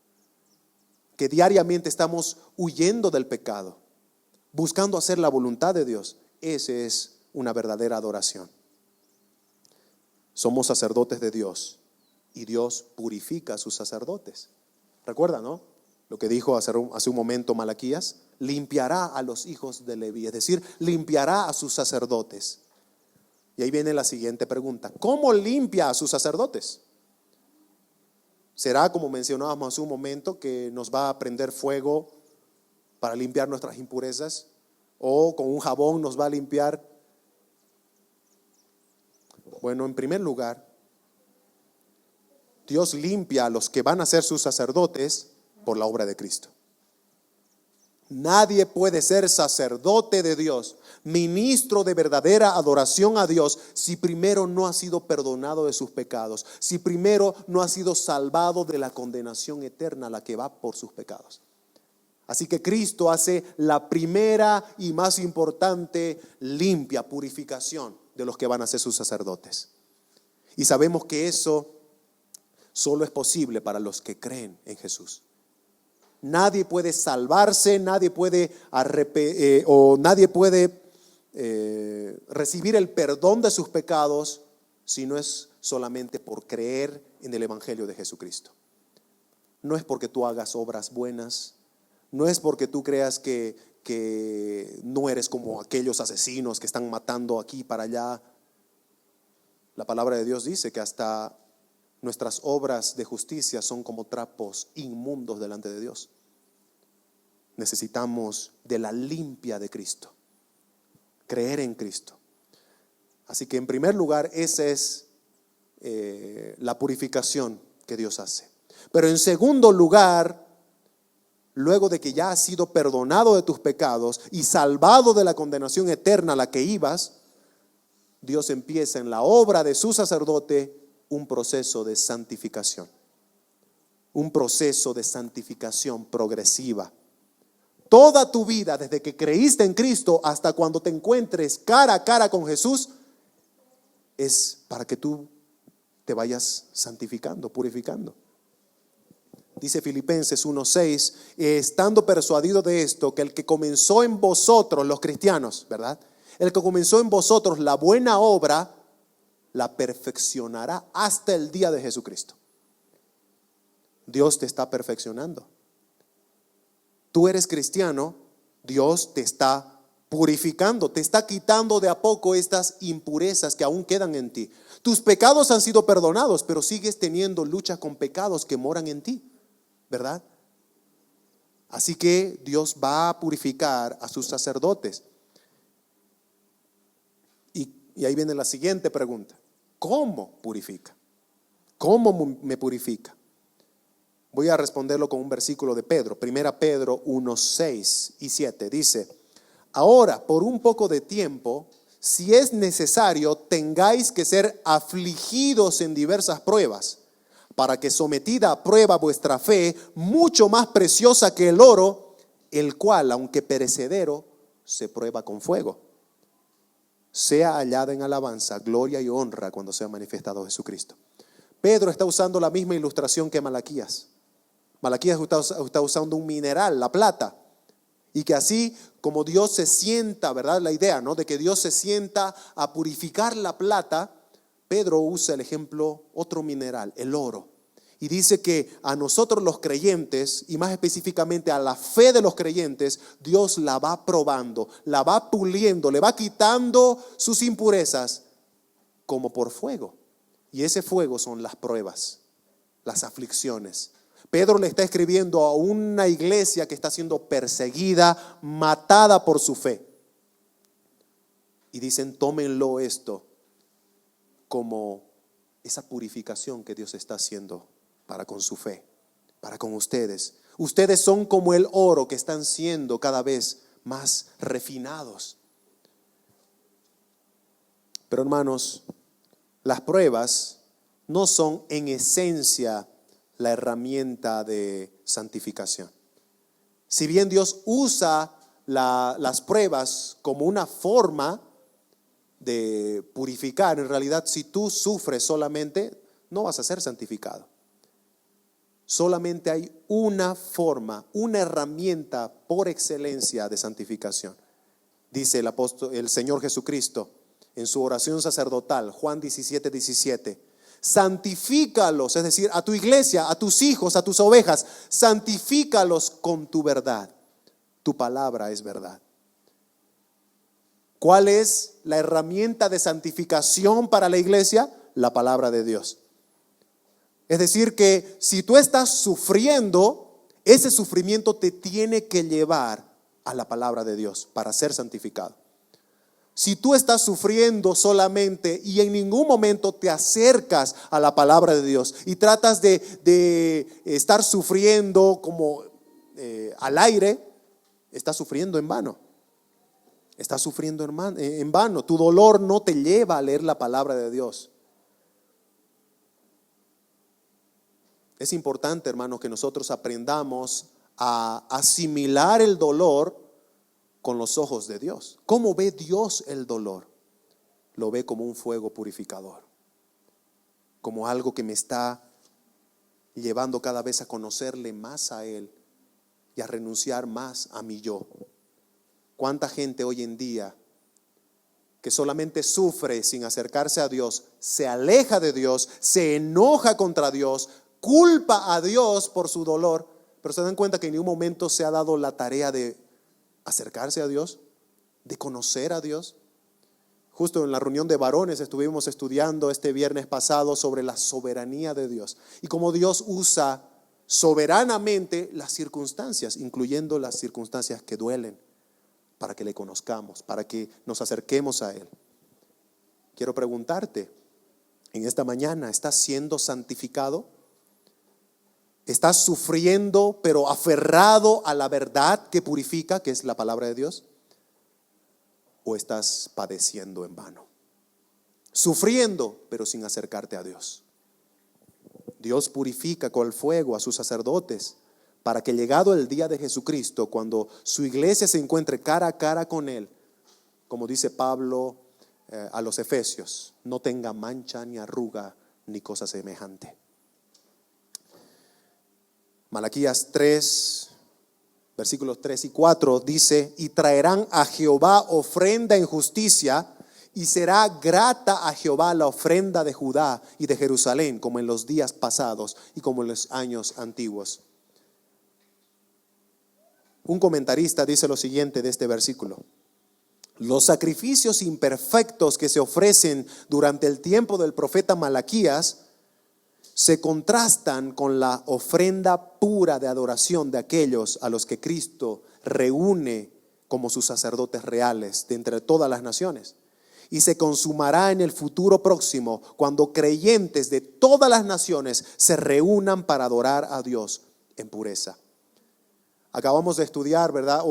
Speaker 1: Que diariamente estamos huyendo del pecado, buscando hacer la voluntad de Dios. Esa es una verdadera adoración. Somos sacerdotes de Dios y Dios purifica a sus sacerdotes. ¿Recuerda, no? Lo que dijo hace un momento Malaquías: limpiará a los hijos de Leví, es decir, limpiará a sus sacerdotes. Y ahí viene la siguiente pregunta: ¿cómo limpia a sus sacerdotes? ¿Será, como mencionábamos hace un momento, que nos va a prender fuego para limpiar nuestras impurezas? ¿O con un jabón nos va a limpiar? Bueno, en primer lugar, Dios limpia a los que van a ser sus sacerdotes por la obra de Cristo. Nadie puede ser sacerdote de Dios, ministro de verdadera adoración a Dios, si primero no ha sido perdonado de sus pecados, si primero no ha sido salvado de la condenación eterna a la que va por sus pecados. Así que Cristo hace la primera y más importante limpia, purificación de los que van a ser sus sacerdotes. Y sabemos que eso solo es posible para los que creen en Jesús. Nadie puede salvarse, nadie puede recibir el perdón de sus pecados si no es solamente por creer en el Evangelio de Jesucristo. No es porque tú hagas obras buenas, no es porque tú creas que no eres como aquellos asesinos que están matando aquí y para allá. La palabra de Dios dice que hasta nuestras obras de justicia son como trapos inmundos delante de Dios. Necesitamos de la limpia de Cristo, creer en Cristo. Así que en primer lugar, esa es la purificación que Dios hace. Pero en segundo lugar, luego de que ya has sido perdonado de tus pecados y salvado de la condenación eterna a la que ibas, Dios empieza en la obra de su sacerdote un proceso de santificación. Un proceso de santificación progresiva. Toda tu vida, desde que creíste en Cristo hasta cuando te encuentres cara a cara con Jesús, es para que tú te vayas santificando, purificando. Dice Filipenses 1:6, estando persuadido de esto, que el que comenzó en vosotros, los cristianos, ¿verdad?, El que comenzó en vosotros la buena obra, la perfeccionará hasta el día de Jesucristo. Dios te está perfeccionando. Tú eres cristiano, Dios te está purificando, te está quitando de a poco estas impurezas que aún quedan en ti. Tus pecados han sido perdonados, pero sigues teniendo lucha con pecados que moran en ti, ¿verdad? Así que Dios va a purificar a sus sacerdotes. Y ahí viene la siguiente pregunta. ¿Cómo purifica? ¿Cómo me purifica? Voy a responderlo con un versículo de Pedro. 1 Pedro 1, 6 y 7. Dice: ahora, por un poco de tiempo, si es necesario, tengáis que ser afligidos en diversas pruebas, para que sometida a prueba vuestra fe, mucho más preciosa que el oro, el cual, aunque perecedero, se prueba con fuego, sea hallada en alabanza, gloria y honra cuando sea manifestado Jesucristo. Pedro está usando la misma ilustración que Malaquías. Malaquías está usando un mineral, la plata, y que así como Dios se sienta, ¿verdad? La idea, ¿no?, de que Dios se sienta a purificar la plata, Pedro usa el ejemplo, otro mineral, el oro. Y dice que a nosotros los creyentes, y más específicamente a la fe de los creyentes, Dios la va probando, la va puliendo, le va quitando sus impurezas como por fuego. Y ese fuego son las pruebas, las aflicciones. Pedro le está escribiendo a una iglesia que está siendo perseguida, matada por su fe. Y dicen, tómenlo esto como esa purificación que Dios está haciendo para con su fe, para con ustedes. Ustedes son como el oro que están siendo cada vez más refinados. Pero hermanos, las pruebas no son en esencia la herramienta de santificación. Si bien Dios usa las pruebas como una forma de purificar, en realidad si tú sufres solamente, no vas a ser santificado. Solamente hay una forma, una herramienta por excelencia de santificación. Dice el Señor Jesucristo en su oración sacerdotal, Juan 17, 17. Santifícalos, es decir, a tu iglesia, a tus hijos, a tus ovejas, santifícalos con tu verdad. Tu palabra es verdad. ¿Cuál es la herramienta de santificación para la iglesia? La palabra de Dios. Es decir, que si tú estás sufriendo, ese sufrimiento te tiene que llevar a la palabra de Dios para ser santificado. Si tú estás sufriendo solamente y en ningún momento te acercas a la palabra de Dios y tratas de estar sufriendo como al aire, estás sufriendo en vano. Estás sufriendo en vano. Tu dolor no te lleva a leer la palabra de Dios. Es importante, hermano, que nosotros aprendamos a asimilar el dolor con los ojos de Dios. ¿Cómo ve Dios el dolor? Lo ve como un fuego purificador, como algo que me está llevando cada vez a conocerle más a Él y a renunciar más a mi yo. ¿Cuánta gente hoy en día que solamente sufre sin acercarse a Dios, se aleja de Dios, se enoja contra Dios, culpa a Dios por su dolor, pero se dan cuenta que en ningún momento se ha dado la tarea de acercarse a Dios, de conocer a Dios? Justo en la reunión de varones estuvimos estudiando este viernes pasado sobre la soberanía de Dios y cómo Dios usa soberanamente las circunstancias, incluyendo las circunstancias que duelen, para que le conozcamos, para que nos acerquemos a Él. Quiero preguntarte, en esta mañana, ¿estás siendo santificado? ¿Estás sufriendo pero aferrado a la verdad que purifica, que es la palabra de Dios? ¿O estás padeciendo en vano? Sufriendo pero sin acercarte a Dios. Dios purifica con el fuego a sus sacerdotes para que llegado el día de Jesucristo, cuando su iglesia se encuentre cara a cara con Él, como dice Pablo a los Efesios, no tenga mancha ni arruga ni cosa semejante. Malaquías 3, Versículos 3 y 4 dice: y traerán a Jehová ofrenda en justicia, y será grata a Jehová la ofrenda de Judá y de Jerusalén, como en los días pasados y como en los años antiguos. Un comentarista dice lo siguiente de este versículo: los sacrificios imperfectos que se ofrecen durante el tiempo del profeta Malaquías se contrastan con la ofrenda pura de adoración de aquellos a los que Cristo reúne como sus sacerdotes reales de entre todas las naciones. Y se consumará en el futuro próximo, cuando creyentes de todas las naciones se reúnan para adorar a Dios en pureza. Acabamos de estudiar, ¿verdad?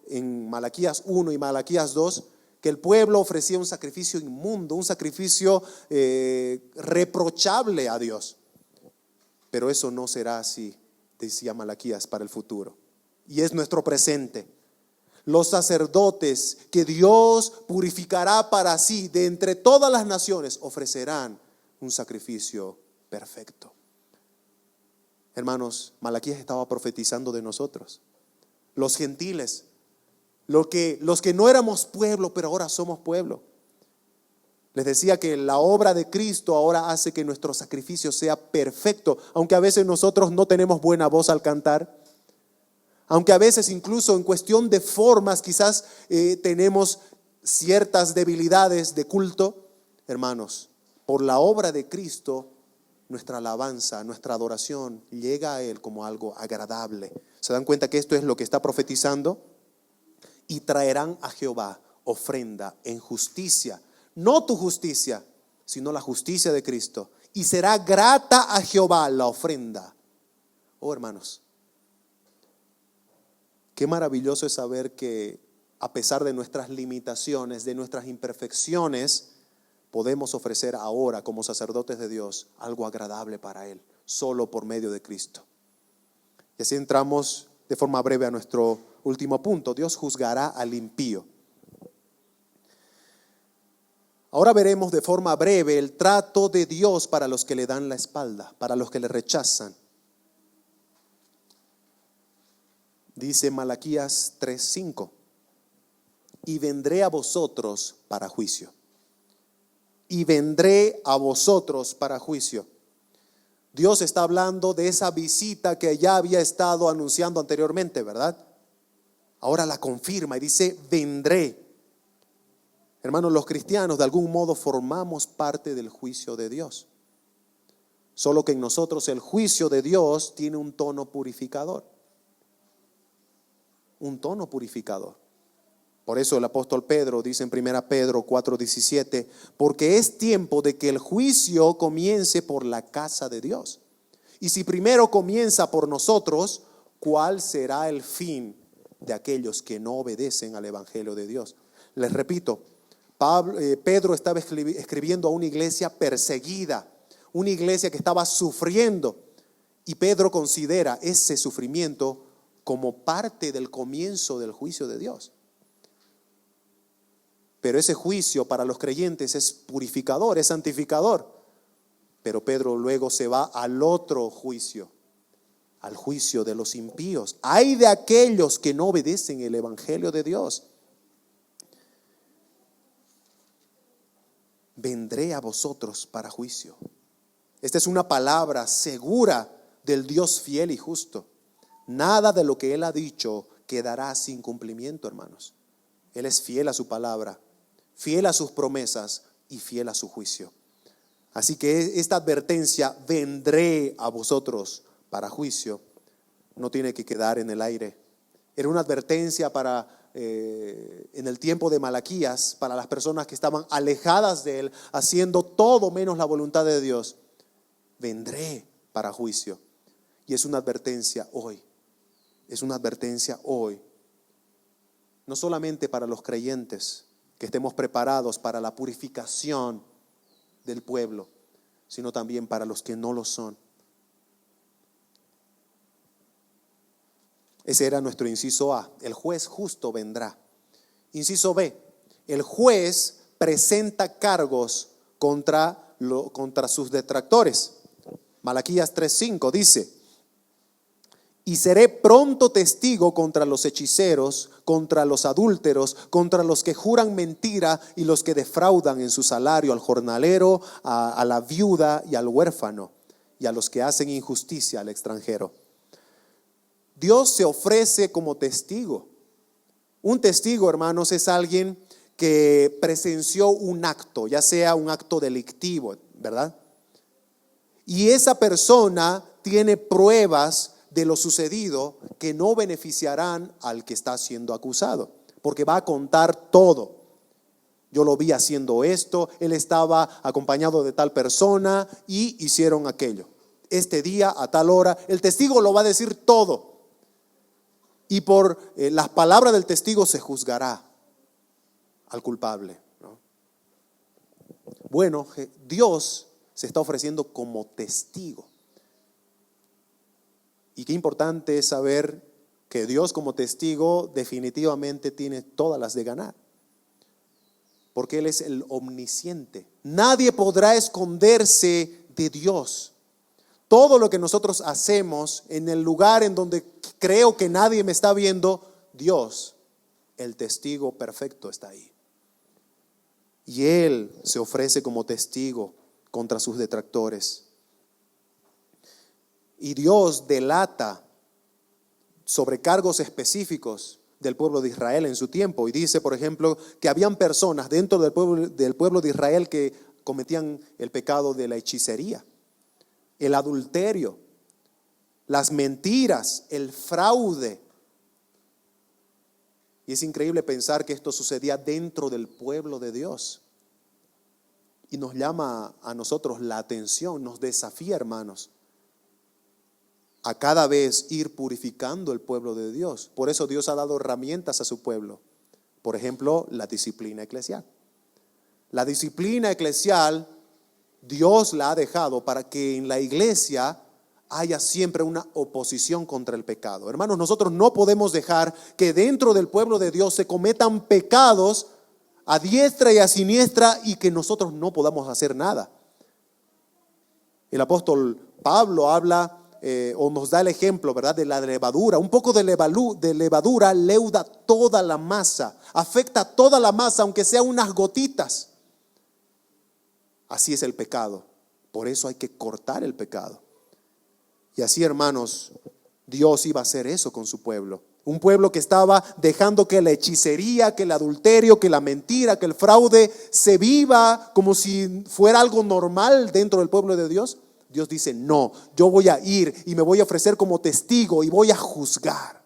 Speaker 1: En Malaquías 1 y Malaquías 2, que el pueblo ofrecía un sacrificio inmundo, un sacrificio reprochable a Dios. Pero eso no será así, decía Malaquías, para el futuro. Y es nuestro presente. Los sacerdotes que Dios purificará para sí de entre todas las naciones ofrecerán un sacrificio perfecto. Hermanos, Malaquías estaba profetizando de nosotros, los gentiles, los que no éramos pueblo, pero ahora somos pueblo. Les decía que la obra de Cristo ahora hace que nuestro sacrificio sea perfecto, aunque a veces nosotros no tenemos buena voz al cantar, aunque a veces incluso en cuestión de formas quizás tenemos ciertas debilidades de culto. Hermanos, por la obra de Cristo, nuestra alabanza, nuestra adoración llega a Él como algo agradable. ¿Se dan cuenta que esto es lo que está profetizando? Y traerán a Jehová ofrenda en justicia. No tu justicia, sino la justicia de Cristo. Y será grata a Jehová la ofrenda. Oh, hermanos, qué maravilloso es saber que a pesar de nuestras limitaciones, de nuestras imperfecciones, podemos ofrecer ahora como sacerdotes de Dios algo agradable para Él, solo por medio de Cristo. Y así entramos de forma breve a nuestro último punto: Dios juzgará al impío. Ahora veremos de forma breve el trato de Dios para los que le dan la espalda, para los que le rechazan. Dice Malaquías 3:5: y vendré a vosotros para juicio. Y vendré a vosotros para juicio. Dios está hablando de esa visita que ya había estado anunciando anteriormente, ¿verdad? Ahora la confirma y dice: vendré. Hermanos, los cristianos de algún modo formamos parte del juicio de Dios. Solo que en nosotros el juicio de Dios tiene un tono purificador. Un tono purificador. Por eso el apóstol Pedro dice en 1 Pedro 4:17: porque es tiempo de que el juicio comience por la casa de Dios. Y si primero comienza por nosotros, ¿cuál será el fin de aquellos que no obedecen al evangelio de Dios? Les repito, Pedro estaba escribiendo a una iglesia perseguida, una iglesia que estaba sufriendo, y Pedro considera ese sufrimiento como parte del comienzo del juicio de Dios. Pero ese juicio para los creyentes es purificador, es santificador. Pero Pedro luego se va al otro juicio, al juicio de los impíos. Ay de aquellos que no obedecen el evangelio de Dios. Vendré a vosotros para juicio. Esta es una palabra segura del Dios fiel y justo. Nada de lo que Él ha dicho quedará sin cumplimiento, hermanos. Él es fiel a su palabra, fiel a sus promesas y fiel a su juicio. Así que esta advertencia: vendré a vosotros para juicio, no tiene que quedar en el aire. Era una advertencia en el tiempo de Malaquías, para las personas que estaban alejadas de Él, haciendo todo menos la voluntad de Dios. Vendré para juicio. Y es una advertencia hoy. Es una advertencia hoy. No solamente para los creyentes, que estemos preparados para la purificación del pueblo, sino también para los que no lo son. Ese era nuestro inciso A: el juez justo vendrá. Inciso B: el juez presenta cargos contra sus detractores. Malaquías 3:5 dice: Y seré pronto testigo contra los hechiceros, contra los adúlteros, contra los que juran mentira y los que defraudan en su salario al jornalero, a la viuda y al huérfano, y a los que hacen injusticia al extranjero. Dios se ofrece como testigo. Un testigo, hermanos, es alguien que presenció un acto, ya sea un acto delictivo, ¿verdad? Y esa persona tiene pruebas de lo sucedido que no beneficiarán al que está siendo acusado, porque va a contar todo. Yo lo vi haciendo esto, él estaba acompañado de tal persona y hicieron aquello. Este día, a tal hora, el testigo lo va a decir todo. Y por las palabras del testigo se juzgará al culpable, ¿no? Bueno, Dios se está ofreciendo como testigo. Y qué importante es saber que Dios como testigo definitivamente tiene todas las de ganar. Porque Él es el omnisciente. Nadie podrá esconderse de Dios. Todo lo que nosotros hacemos en el lugar en donde creo que nadie me está viendo, Dios, el testigo perfecto, está ahí. Y Él se ofrece como testigo contra sus detractores. Y Dios delata sobrecargos específicos del pueblo de Israel en su tiempo. Y dice, por ejemplo, que habían personas dentro del pueblo de Israel que cometían el pecado de la hechicería, el adulterio, las mentiras, el fraude. Y es increíble pensar que esto sucedía dentro del pueblo de Dios. Y nos llama a nosotros la atención, nos desafía, hermanos, a cada vez ir purificando el pueblo de Dios. Por eso Dios ha dado herramientas a su pueblo. Por ejemplo, la disciplina eclesial. La disciplina eclesial Dios la ha dejado para que en la iglesia haya siempre una oposición contra el pecado. Hermanos, nosotros no podemos dejar que dentro del pueblo de Dios se cometan pecados a diestra y a siniestra y que nosotros no podamos hacer nada. El apóstol Pablo habla o nos da el ejemplo, ¿verdad?, de la levadura. Un poco de levadura leuda toda la masa, afecta toda la masa, aunque sea unas gotitas. Así es el pecado. Por eso hay que cortar el pecado. Y así, hermanos, Dios iba a hacer eso con su pueblo. Un pueblo que estaba dejando que la hechicería, que el adulterio, que la mentira, que el fraude se viva como si fuera algo normal dentro del pueblo de Dios. Dios dice, no, yo voy a ir y me voy a ofrecer como testigo y voy a juzgar.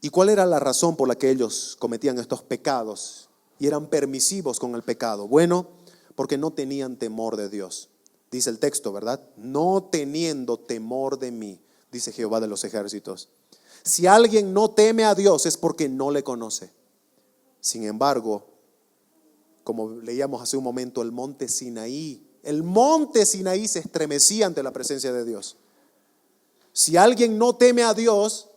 Speaker 1: ¿Y cuál era la razón por la que ellos cometían estos pecados y eran permisivos con el pecado? Bueno, porque no tenían temor de Dios. Dice el texto, ¿verdad? No teniendo temor de mí, dice Jehová de los ejércitos. Si alguien no teme a Dios es porque no le conoce. Sin embargo, como leíamos hace un momento, el monte Sinaí se estremecía ante la presencia de Dios. Si alguien no teme a Dios,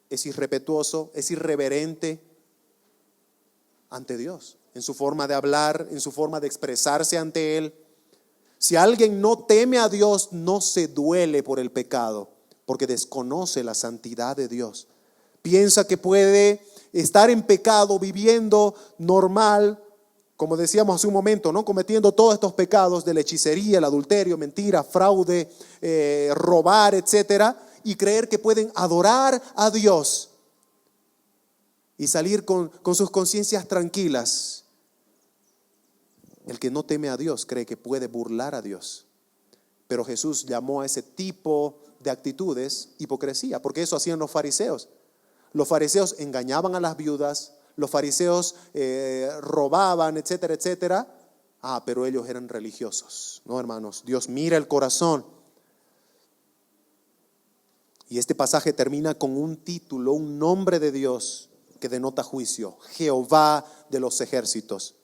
Speaker 1: es irrespetuoso, es irreverente ante Dios, en su forma de hablar, en su forma de expresarse ante Él. Si alguien no teme a Dios, no se duele por el pecado, porque desconoce la santidad de Dios. Piensa que puede estar en pecado, viviendo normal, como decíamos hace un momento, ¿no?, cometiendo todos estos pecados de la hechicería, el adulterio, mentira, fraude, robar, etcétera, y creer que pueden adorar a Dios y salir con sus conciencias tranquilas. El que no teme a Dios cree que puede burlar a Dios. Pero Jesús llamó a ese tipo de actitudes hipocresía, porque eso hacían los fariseos. Los fariseos engañaban a las viudas, los fariseos robaban, etcétera, etcétera. Pero ellos eran religiosos. No, hermanos, Dios mira el corazón. Y este pasaje termina con un título, un nombre de Dios que denota juicio: Jehová de los ejércitos.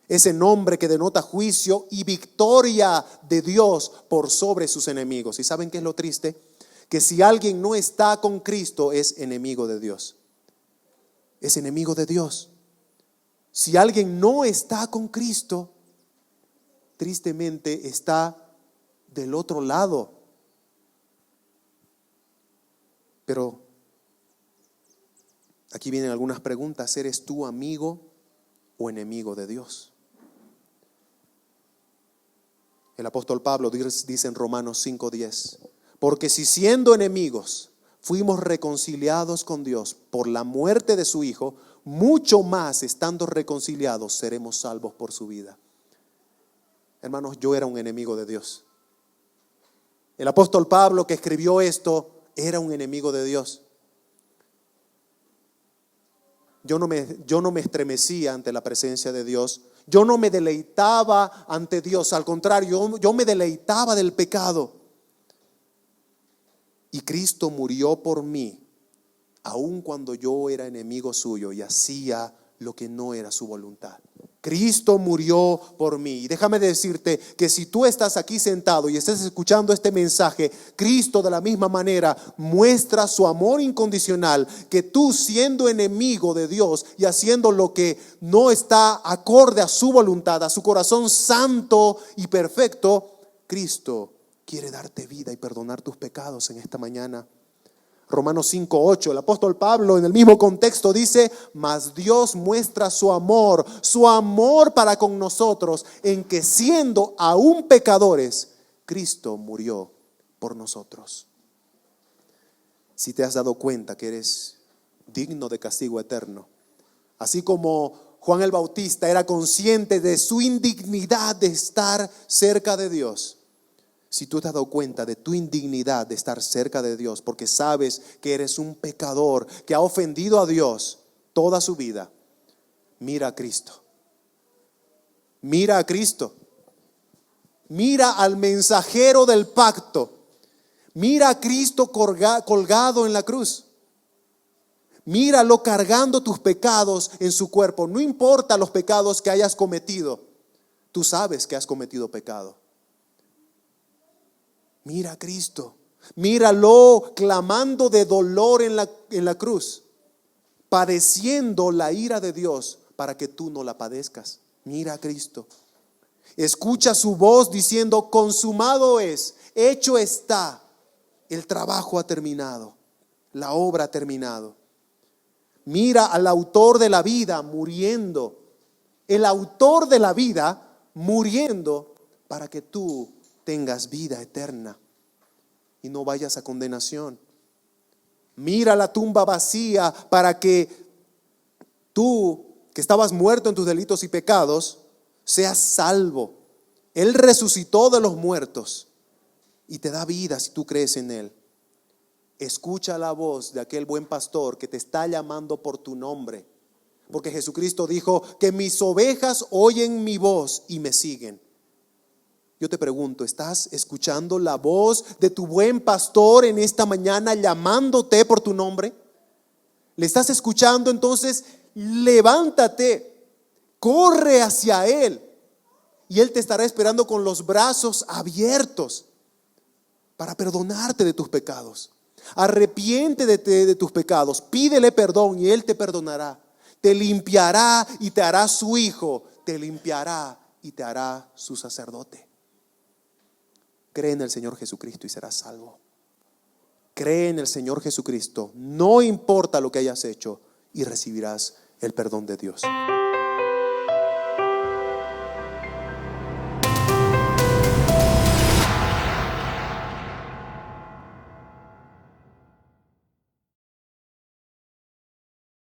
Speaker 1: Ese nombre que denota juicio y victoria de Dios por sobre sus enemigos. ¿Y saben qué es lo triste? Que si alguien no está con Cristo es enemigo de Dios. Es enemigo de Dios. Si alguien no está con Cristo, tristemente está del otro lado. Pero aquí vienen algunas preguntas. ¿Eres tú amigo o enemigo de Dios? El apóstol Pablo dice en Romanos 5:10, porque si siendo enemigos fuimos reconciliados con Dios por la muerte de su Hijo, mucho más estando reconciliados seremos salvos por su vida. Hermanos, yo era un enemigo de Dios. El apóstol Pablo, que escribió esto, era un enemigo de Dios. Yo no me estremecía ante la presencia de Dios. Yo no me deleitaba ante Dios. Al contrario, yo me deleitaba del pecado. Y Cristo murió por mí, aun cuando yo era enemigo suyo y hacía lo que no era su voluntad. Cristo murió por mí. Y déjame decirte que si tú estás aquí sentado y estás escuchando este mensaje, Cristo de la misma manera muestra su amor incondicional, que tú, siendo enemigo de Dios y haciendo lo que no está acorde a su voluntad, a su corazón santo y perfecto, Cristo quiere darte vida y perdonar tus pecados en esta mañana. Romanos 5:8, el apóstol Pablo en el mismo contexto dice: mas Dios muestra su amor para con nosotros, en que siendo aún pecadores, Cristo murió por nosotros. Si te has dado cuenta que eres digno de castigo eterno, así como Juan el Bautista era consciente de su indignidad de estar cerca de Dios, si tú te has dado cuenta de tu indignidad de estar cerca de Dios, porque sabes que eres un pecador que ha ofendido a Dios toda su vida, mira a Cristo. Mira a Cristo. Mira al mensajero del pacto. Mira a Cristo colgado en la cruz. Míralo cargando tus pecados en su cuerpo. No importa los pecados que hayas cometido. Tú sabes que has cometido pecado. Mira a Cristo, míralo clamando de dolor en la cruz, padeciendo la ira de Dios para que tú no la padezcas. Mira a Cristo. Escucha su voz diciendo: consumado es, hecho está, el trabajo ha terminado, la obra ha terminado. Mira al autor de la vida muriendo, el autor de la vida muriendo para que tú tengas vida eterna y no vayas a condenación. Mira la tumba vacía para que tú, que estabas muerto en tus delitos y pecados, seas salvo. Él resucitó de los muertos y te da vida si tú crees en Él. Escucha la voz de aquel buen pastor que te está llamando por tu nombre, porque Jesucristo dijo que mis ovejas oyen mi voz y me siguen. Yo te pregunto, ¿estás escuchando la voz de tu buen pastor en esta mañana llamándote por tu nombre? ¿Le estás escuchando? Entonces levántate, corre hacia Él y Él te estará esperando con los brazos abiertos para perdonarte de tus pecados. Arrepiéntete de tus pecados, pídele perdón y Él te perdonará. Te limpiará y te hará su hijo, te limpiará y te hará su sacerdote. Cree en el Señor Jesucristo y serás salvo. Cree en el Señor Jesucristo, no importa lo que hayas hecho, y recibirás el perdón de Dios.